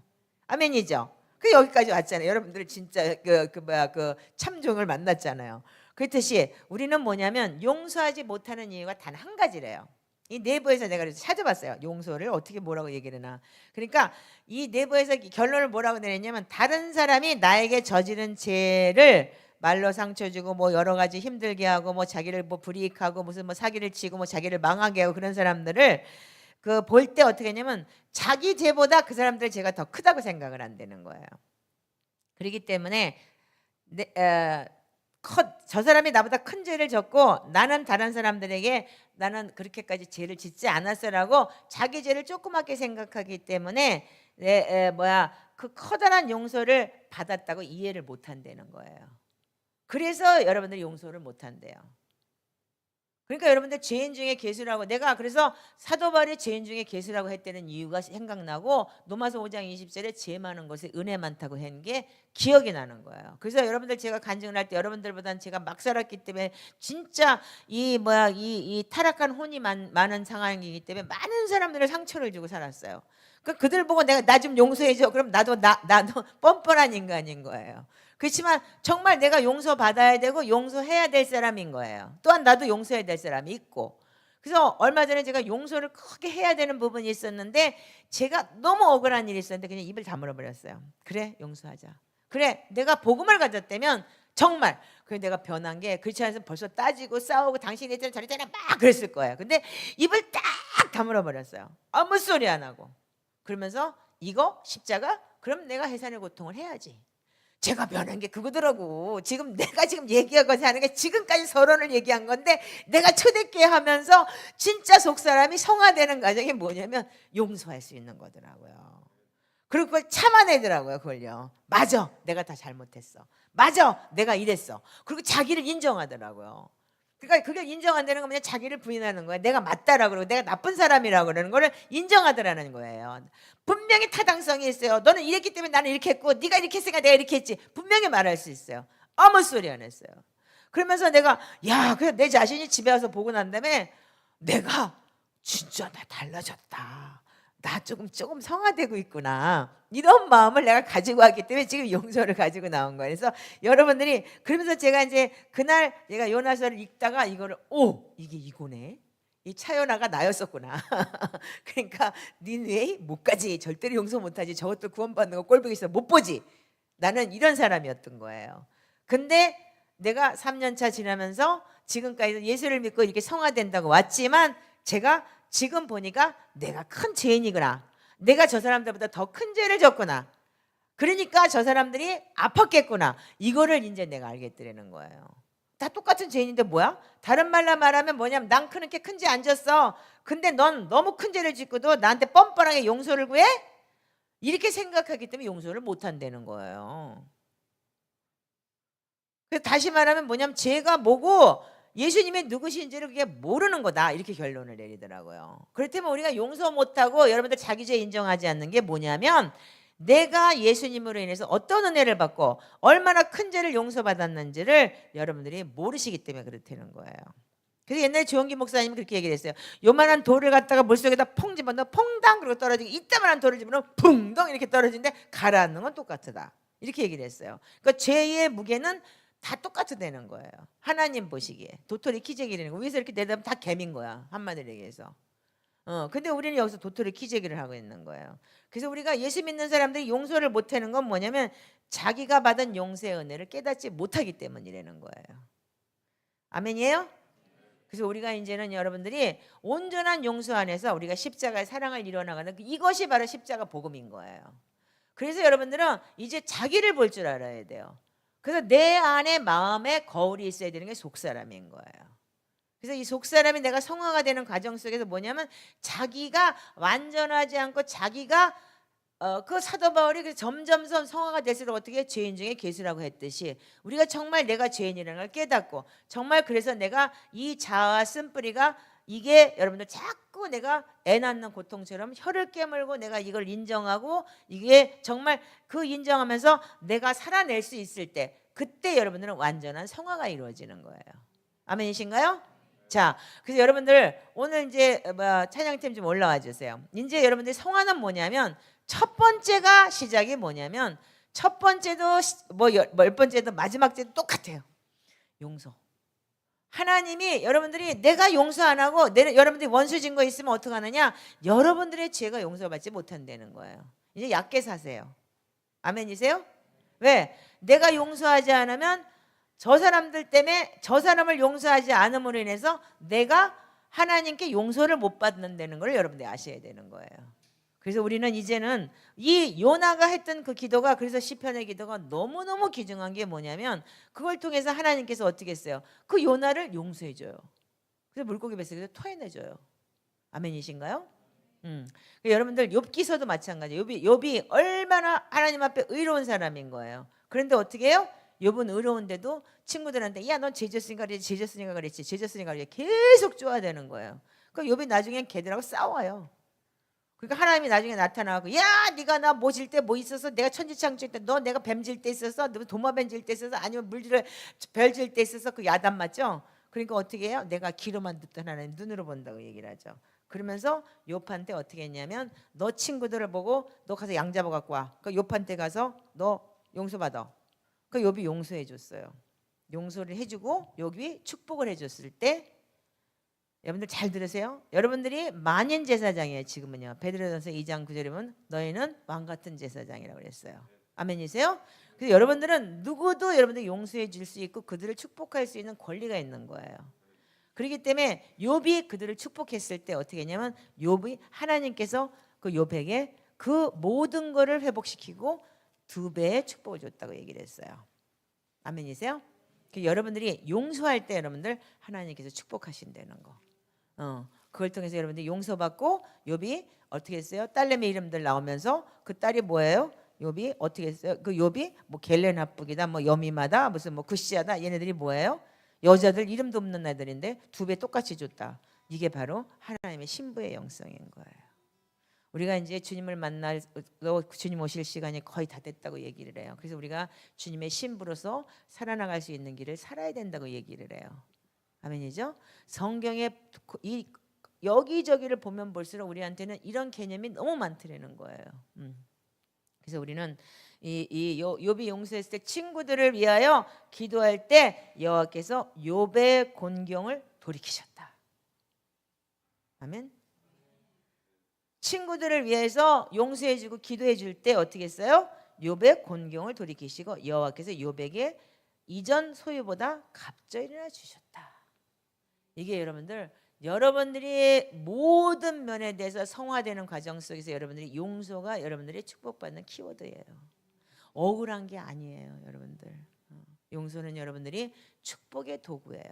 아멘이죠? 그 여기까지 왔잖아요. 여러분들 진짜 그 참종을 만났잖아요. 그렇듯이 우리는 뭐냐면 용서하지 못하는 이유가 단 한 가지래요. 이 내부에서 내가 그래서 찾아봤어요. 용서를 어떻게 뭐라고 얘기를 하나. 그러니까 이 내부에서 결론을 뭐라고 내렸냐면 다른 사람이 나에게 저지른 죄를 말로 상처 주고 뭐 여러 가지 힘들게 하고 뭐 자기를 뭐 불이익하고 무슨 뭐 사기를 치고 뭐 자기를 망하게 하고 그런 사람들을 그 볼 때 어떻게 했냐면 자기 죄보다 그 사람들 죄가 더 크다고 생각을 한다는 거예요. 그렇기 때문에 저 사람이 나보다 큰 죄를 졌고 나는 다른 사람들에게 나는 그렇게까지 죄를 짓지 않았어라고 자기 죄를 조그맣게 생각하기 때문에 그 커다란 용서를 받았다고 이해를 못 한다는 거예요. 그래서 여러분들이 용서를 못 한대요. 그러니까 여러분들 죄인 중에 괴수라고 내가 그래서 사도 바울이 죄인 중에 괴수라고 했다는 이유가 생각나고 로마서 5장 20절에 죄 많은 것에 은혜 많다고 한 게 기억이 나는 거예요. 그래서 여러분들 제가 간증을 할 때 여러분들보다는 제가 막 살았기 때문에 진짜 이 타락한 혼이 많은 상황이기 때문에 많은 사람들을 상처를 주고 살았어요. 그러니까 그들 보고 내가 나 좀 용서해줘. 그럼 나도 뻔뻔한 인간인 거예요. 그렇지만 정말 내가 용서받아야 되고 용서해야 될 사람인 거예요. 또한 나도 용서해야 될 사람이 있고. 그래서 얼마 전에 제가 용서를 크게 해야 되는 부분이 있었는데 제가 너무 억울한 일이 있었는데 그냥 입을 다물어 버렸어요. 그래 용서하자. 그래 내가 복음을 가졌다면 정말 그래 내가 변한 게 그렇지 않으면 벌써 따지고 싸우고 당신이 했잖아 저랬잖아 막 그랬을 거예요. 근데 입을 딱 다물어 버렸어요. 아무 소리 안 하고. 그러면서 이거 십자가? 그럼 내가 해산의 고통을 해야지. 제가 변한 게 그거더라고. 지금 내가 지금 얘기하고 하는 게 지금까지 서론을 얘기한 건데 내가 초대교회 하면서 진짜 속사람이 성화되는 과정이 뭐냐면 용서할 수 있는 거더라고요. 그리고 그걸 참아내더라고요. 그걸요. 맞아 내가 다 잘못했어. 맞아 내가 이랬어. 그리고 자기를 인정하더라고요. 그러니까 그걸 인정 안 되는 건 그냥 자기를 부인하는 거예요. 내가 맞다라고 그러고 내가 나쁜 사람이라고 그러는 거를 인정하더라는 거예요. 분명히 타당성이 있어요. 너는 이랬기 때문에 나는 이렇게 했고 네가 이렇게 했으니까 내가 이렇게 했지. 분명히 말할 수 있어요. 아무 소리 안 했어요. 그러면서 내가 그래서 내 자신이 집에 와서 보고 난 다음에 내가 진짜 나 달라졌다. 나 조금 성화되고 있구나. 이런 마음을 내가 가지고 왔기 때문에 지금 용서를 가지고 나온 거예요. 그래서 여러분들이 그러면서 제가 이제 그날 내가 요나서를 읽다가 이거를 이게 이거네. 이 차요나가 나였었구나. 그러니까 니네 못 가지. 절대로 용서 못하지. 저것도 구원받는 거 꼴보기 있어 못 보지. 나는 이런 사람이었던 거예요. 근데 내가 3년 차 지나면서 지금까지 예수를 믿고 이렇게 성화된다고 왔지만 제가 지금 보니까 내가 큰 죄인이구나. 내가 저 사람들보다 더 큰 죄를 졌구나. 그러니까 저 사람들이 아팠겠구나. 이거를 이제 내가 알겠더라는 거예요. 다 똑같은 죄인인데 뭐야? 다른 말로 말하면 뭐냐면 난 그렇게 큰 죄 안 졌어. 근데 넌 너무 큰 죄를 짓고도 나한테 뻔뻔하게 용서를 구해? 이렇게 생각하기 때문에 용서를 못 한다는 거예요. 그래서 다시 말하면 뭐냐면 죄가 뭐고 예수님이 누구신지를 그게 모르는 거다. 이렇게 결론을 내리더라고요. 그렇다면 우리가 용서 못하고 여러분들 자기 죄 인정하지 않는 게 뭐냐면 내가 예수님으로 인해서 어떤 은혜를 받고 얼마나 큰 죄를 용서받았는지를 여러분들이 모르시기 때문에 그렇다는 거예요. 그래서 옛날에 조영기 목사님이 그렇게 얘기를 했어요. 요만한 돌을 갖다가 물속에다 퐁 집어넣어 퐁당 그러고 떨어지고 이따만한 돌을 집어넣어 붕덩 이렇게 떨어지는데 가라앉는 건 똑같다. 이렇게 얘기를 했어요. 그러니까 죄의 무게는 다 똑같다는 거예요. 하나님 보시기에 도토리 키재기라는 거 위에서 이렇게 내다보면 다 개민 거야. 한마디로 얘기해서. 근데 우리는 여기서 도토리 키재기를 하고 있는 거예요. 그래서 우리가 예수 믿는 사람들이 용서를 못하는 건 뭐냐면 자기가 받은 용서의 은혜를 깨닫지 못하기 때문이라는 거예요. 아멘이에요? 그래서 우리가 이제는 여러분들이 온전한 용서 안에서 우리가 십자가의 사랑을 이뤄나가는 이것이 바로 십자가 복음인 거예요. 그래서 여러분들은 이제 자기를 볼 줄 알아야 돼요. 그래서 내 안에 마음에 거울이 있어야 되는 게 속사람인 거예요. 그래서 이 속사람이 내가 성화가 되는 과정 속에서 뭐냐면 자기가 완전하지 않고 자기가 그 사도 바울이 그 점점점 성화가 될수록 어떻게 죄인 중에 괴수라고 했듯이 우리가 정말 내가 죄인이라는 걸 깨닫고 정말 그래서 내가 이 자아와 쓴뿌리가 이게 여러분들 자꾸 내가 애 낳는 고통처럼 혀를 깨물고 내가 이걸 인정하고 이게 정말 그 인정하면서 내가 살아낼 수 있을 때 그때 여러분들은 완전한 성화가 이루어지는 거예요. 아멘이신가요? 자, 그래서 여러분들 오늘 이제 찬양팀 좀 올라와 주세요. 이제 여러분들 성화는 뭐냐면 첫 번째가 시작이 뭐냐면 첫 번째도 뭐 열 번째도 마지막 째도 똑같아요. 용서. 하나님이 여러분들이 내가 용서 안 하고 여러분들이 원수 진 거 있으면 어떻게 하느냐? 여러분들의 죄가 용서받지 못한다는 거예요. 이제 얕게 사세요. 아멘이세요? 왜? 내가 용서하지 않으면 저 사람들 때문에 저 사람을 용서하지 않음으로 인해서 내가 하나님께 용서를 못 받는다는 걸 여러분들이 아셔야 되는 거예요. 그래서 우리는 이제는 이 요나가 했던 그 기도가 그래서 시편의 기도가 너무너무 귀중한 게 뭐냐면 그걸 통해서 하나님께서 어떻게 했어요? 그 요나를 용서해 줘요. 그래서 물고기 뱃속에서 토해내줘요. 아멘이신가요? 여러분들 욥기서도 마찬가지예요. 욥이 얼마나 하나님 앞에 의로운 사람인 거예요. 그런데 어떻게 해요? 욥은 의로운데도 친구들한테 야 넌 죄졌으니까 그랬지 죄졌으니까 그랬지 죄졌으니까 그랬지 계속 쪼아대는 거예요. 그러니까 욥이 나중엔 걔들하고 싸워요. 그러니까 하나님이 나중에 나타나고 야 네가 나 뭐 질 때 뭐 있었어? 내가 천지창조일 때 너 내가 뱀 질 때 있었어? 너 도마뱀 질 때 있었어? 아니면 물질을 별 질 때 있었어? 그 야단 맞죠? 그러니까 어떻게 해요? 내가 귀로만 듣던 하나님 눈으로 본다고 얘기를 하죠. 그러면서 욥한테 어떻게 했냐면 너 친구들을 보고 너 가서 양 잡아 갖고 와. 그러니까 욥한테 가서 너 용서받아. 그 욥이 용서해 줬어요. 용서를 해주고 욥이 축복을 해줬을 때 여러분들 잘 들으세요. 여러분들이 만인 제사장이에요. 지금은요. 베드로전서 2장 9절에 보면 너희는 왕 같은 제사장이라고 그랬어요. 아멘이세요? 그래서 여러분들은 누구도 여러분들 용서해 줄 수 있고 그들을 축복할 수 있는 권리가 있는 거예요. 그렇기 때문에 욥이 그들을 축복했을 때 어떻게 했냐면 욥이 하나님께서 그 욥에게 그 모든 것을 회복시키고 2배의 축복을 줬다고 얘기를 했어요. 아멘이세요? 여러분들이 용서할 때 여러분들 하나님께서 축복하신다는 거. 그걸 통해서 여러분들이 용서받고 욥이 어떻게 했어요? 딸내미 이름들 나오면서 그 딸이 뭐예요? 욥이 어떻게 했어요? 그 욥이 뭐 겔레나쁘기다, 뭐 여미마다, 무슨 뭐 구시아다. 얘네들이 뭐예요? 여자들 이름도 없는 애들인데 2배 똑같이 줬다. 이게 바로 하나님의 신부의 영성인 거예요. 우리가 이제 주님을 만날 주님 오실 시간이 거의 다 됐다고 얘기를 해요. 그래서 우리가 주님의 신부로서 살아나갈 수 있는 길을 살아야 된다고 얘기를 해요. 아멘이죠? 성경에 이 여기저기를 보면 볼수록 우리한테는 이런 개념이 너무 많더라는 거예요. 그래서 우리는 이 욥이 용서했을 때 친구들을 위하여 기도할 때 여호와께서 욥의 곤경을 돌이키셨다. 아멘. 친구들을 위해서 용서해주고 기도해줄 때 어떻게 했어요? 욥의 곤경을 돌이키시고 여호와께서 욥에게 이전 소유보다 갑절이나 주셨다. 이게 여러분들이 모든 면에 대해서 성화되는 과정 속에서 여러분들이 용서가 여러분들이 축복받는 키워드예요. 억울한 게 아니에요, 여러분들. 용서는 여러분들이 축복의 도구예요.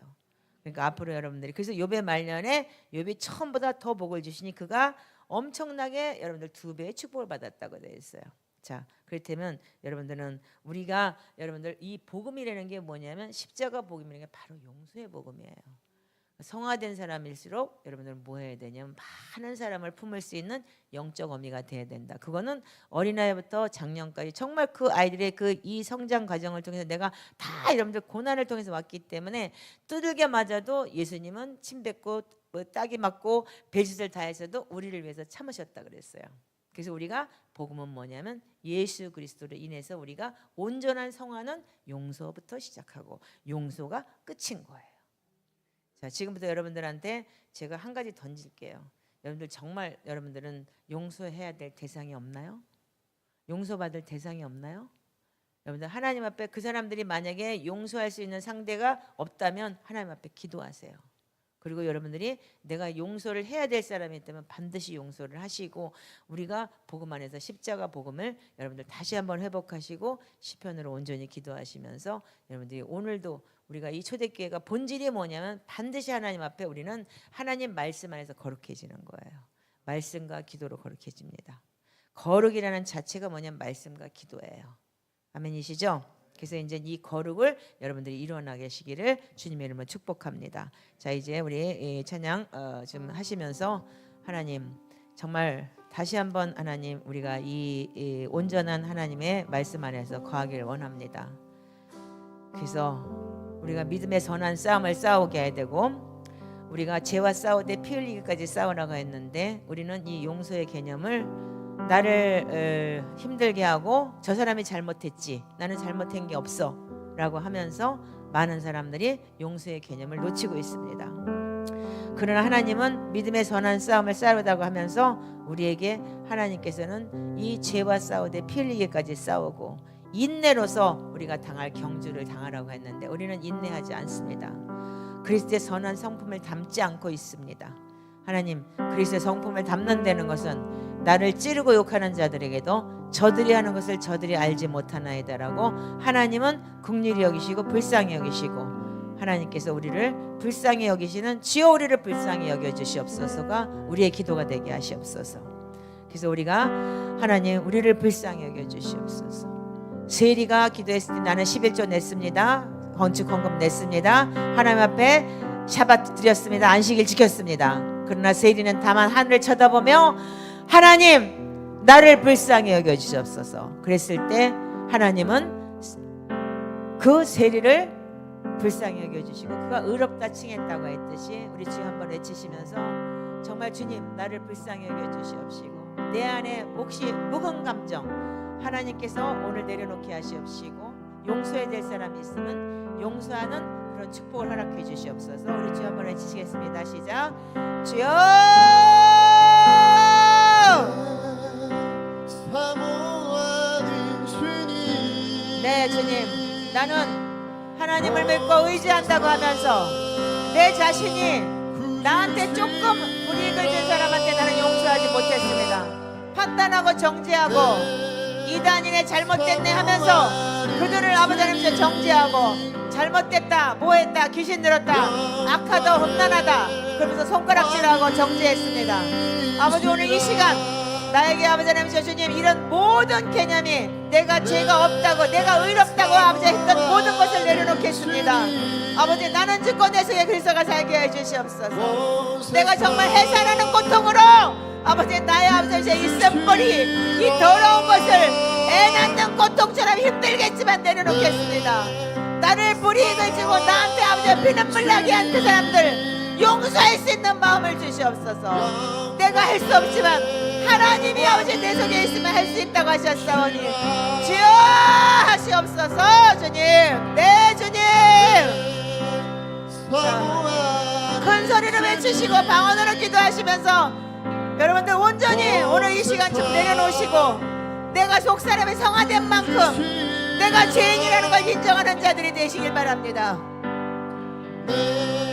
그러니까 앞으로 여러분들이 그래서 욥의 말년에 욥이 처음보다 더 복을 주시니 그가 엄청나게 여러분들 2배의 축복을 받았다고 되어 있어요. 자, 그렇다면 여러분들은 우리가 여러분들 이 복음이라는 게 뭐냐면 십자가 복음이라는 게 바로 용서의 복음이에요. 성화된 사람일수록 여러분들은 뭐 해야 되냐면 많은 사람을 품을 수 있는 영적 어미가 돼야 된다. 그거는 어린아이부터 장년까지 정말 그 아이들의 그 이 성장 과정을 통해서 내가 다 여러분들 고난을 통해서 왔기 때문에 두들겨 맞아도 예수님은 침 뱉고 따기 맞고 별짓을 다 해서도 우리를 위해서 참으셨다 그랬어요. 그래서 우리가 복음은 뭐냐면 예수 그리스도로 인해서 우리가 온전한 성화는 용서부터 시작하고 용서가 끝인 거예요. 자, 지금부터 여러분들한테 제가 한 가지 던질게요. 여러분들 정말 여러분들은 용서해야 될 대상이 없나요? 용서받을 대상이 없나요? 여러분들 하나님 앞에 그 사람들이 만약에 용서할 수 있는 상대가 없다면 하나님 앞에 기도하세요. 그리고 여러분들이 내가 용서를 해야 될 사람이 있다면 반드시 용서를 하시고 우리가 복음 안에서 십자가 복음을 여러분들 다시 한번 회복하시고 시편으로 온전히 기도하시면서 여러분들이 오늘도 우리가 이 초대교회가 본질이 뭐냐면 반드시 하나님 앞에 우리는 하나님 말씀 안에서 거룩해지는 거예요. 말씀과 기도로 거룩해집니다. 거룩이라는 자체가 뭐냐면 말씀과 기도예요. 아멘이시죠? 그래서 이제 이 거룩을 여러분들이 일어나게 하시기를 주님의 이름으로 축복합니다. 자, 이제 우리 찬양 좀 하시면서 하나님 정말 다시 한번 하나님 우리가 이 온전한 하나님의 말씀 안에서 거하기를 원합니다. 그래서 우리가 믿음의 선한 싸움을 싸우게 해야 되고 우리가 죄와 싸우되 피 흘리기까지 싸우라고 했는데 우리는 이 용서의 개념을 나를 힘들게 하고 저 사람이 잘못했지 나는 잘못한 게 없어 라고 하면서 많은 사람들이 용서의 개념을 놓치고 있습니다. 그러나 하나님은 믿음의 선한 싸움을 싸우다고 하면서 우리에게 하나님께서는 이 죄와 싸우되 피 흘리기까지 싸우고 인내로서 우리가 당할 경주를 당하라고 했는데 우리는 인내하지 않습니다. 그리스도의 선한 성품을 담지 않고 있습니다. 하나님 그리스도의 성품을 담는다는 것은 나를 찌르고 욕하는 자들에게도 저들이 하는 것을 저들이 알지 못하나이다라고 하나님은 긍휼히 여기시고 불쌍히 여기시고 하나님께서 우리를 불쌍히 여기시는 주여 우리를 불쌍히 여겨주시옵소서가 우리의 기도가 되게 하시옵소서. 그래서 우리가 하나님 우리를 불쌍히 여겨주시옵소서. 세리가 기도했을 때 나는 11조 냈습니다. 건축 헌금 냈습니다. 하나님 앞에 샤밧 드렸습니다. 안식일 지켰습니다. 그러나 세리는 다만 하늘을 쳐다보며 하나님 나를 불쌍히 여겨주시옵소서. 그랬을 때 하나님은 그 세리를 불쌍히 여겨주시고 그가 의롭다 칭했다고 했듯이 우리 주여 한번 외치시면서 정말 주님 나를 불쌍히 여겨주시옵시고 내 안에 혹시 묵은 감정 하나님께서 오늘 내려놓게 하시옵시고 용서해야 될 사람이 있으면 용서하는 그런 축복을 허락해 주시옵소서. 우리 주여 한번 외치시겠습니다. 시작. 주여 네 주님 나는 하나님을 믿고 의지한다고 하면서 내 자신이 나한테 조금 불이익을 준 사람한테 나는 용서하지 못했습니다. 판단하고 정죄하고 이단이네 잘못됐네 하면서 그들을 아버지 하나님께서 정죄하고 잘못됐다 뭐했다 귀신 들었다 악하다 험난하다 그러면서 손가락질하고 정죄했습니다. 아버지 오늘 이 시간 나에게 아버지 하나님 주님 이런 모든 개념이 내가 죄가 없다고 내가 의롭다고 아버지 했던 모든 것을 내려놓겠습니다. 아버지 나는 죽고 내 속에 그리스도가 살게 해주시옵소서. 내가 정말 해산하는 고통으로 아버지 나의 아버지 이 쓴뿌리 이 더러운 것을 애 낳는 고통처럼 힘들겠지만 내려놓겠습니다. 나를 불이익을 주고 나한테 아버지 피눈물 나게 한 그 사람들 용서할 수 있는 마음을 주시옵소서. 내가 할 수 없지만 하나님이 아버지 내 속에 있으면 할 수 있다고 하셨사오니 주여 하시옵소서. 주님 네 주님 큰 소리로 외치시고 방언으로 기도하시면서 여러분들 온전히 오늘 이 시간 좀 내려놓으시고 내가 속사람이 성화된 만큼 내가 죄인이라는 걸 인정하는 자들이 되시길 바랍니다. 내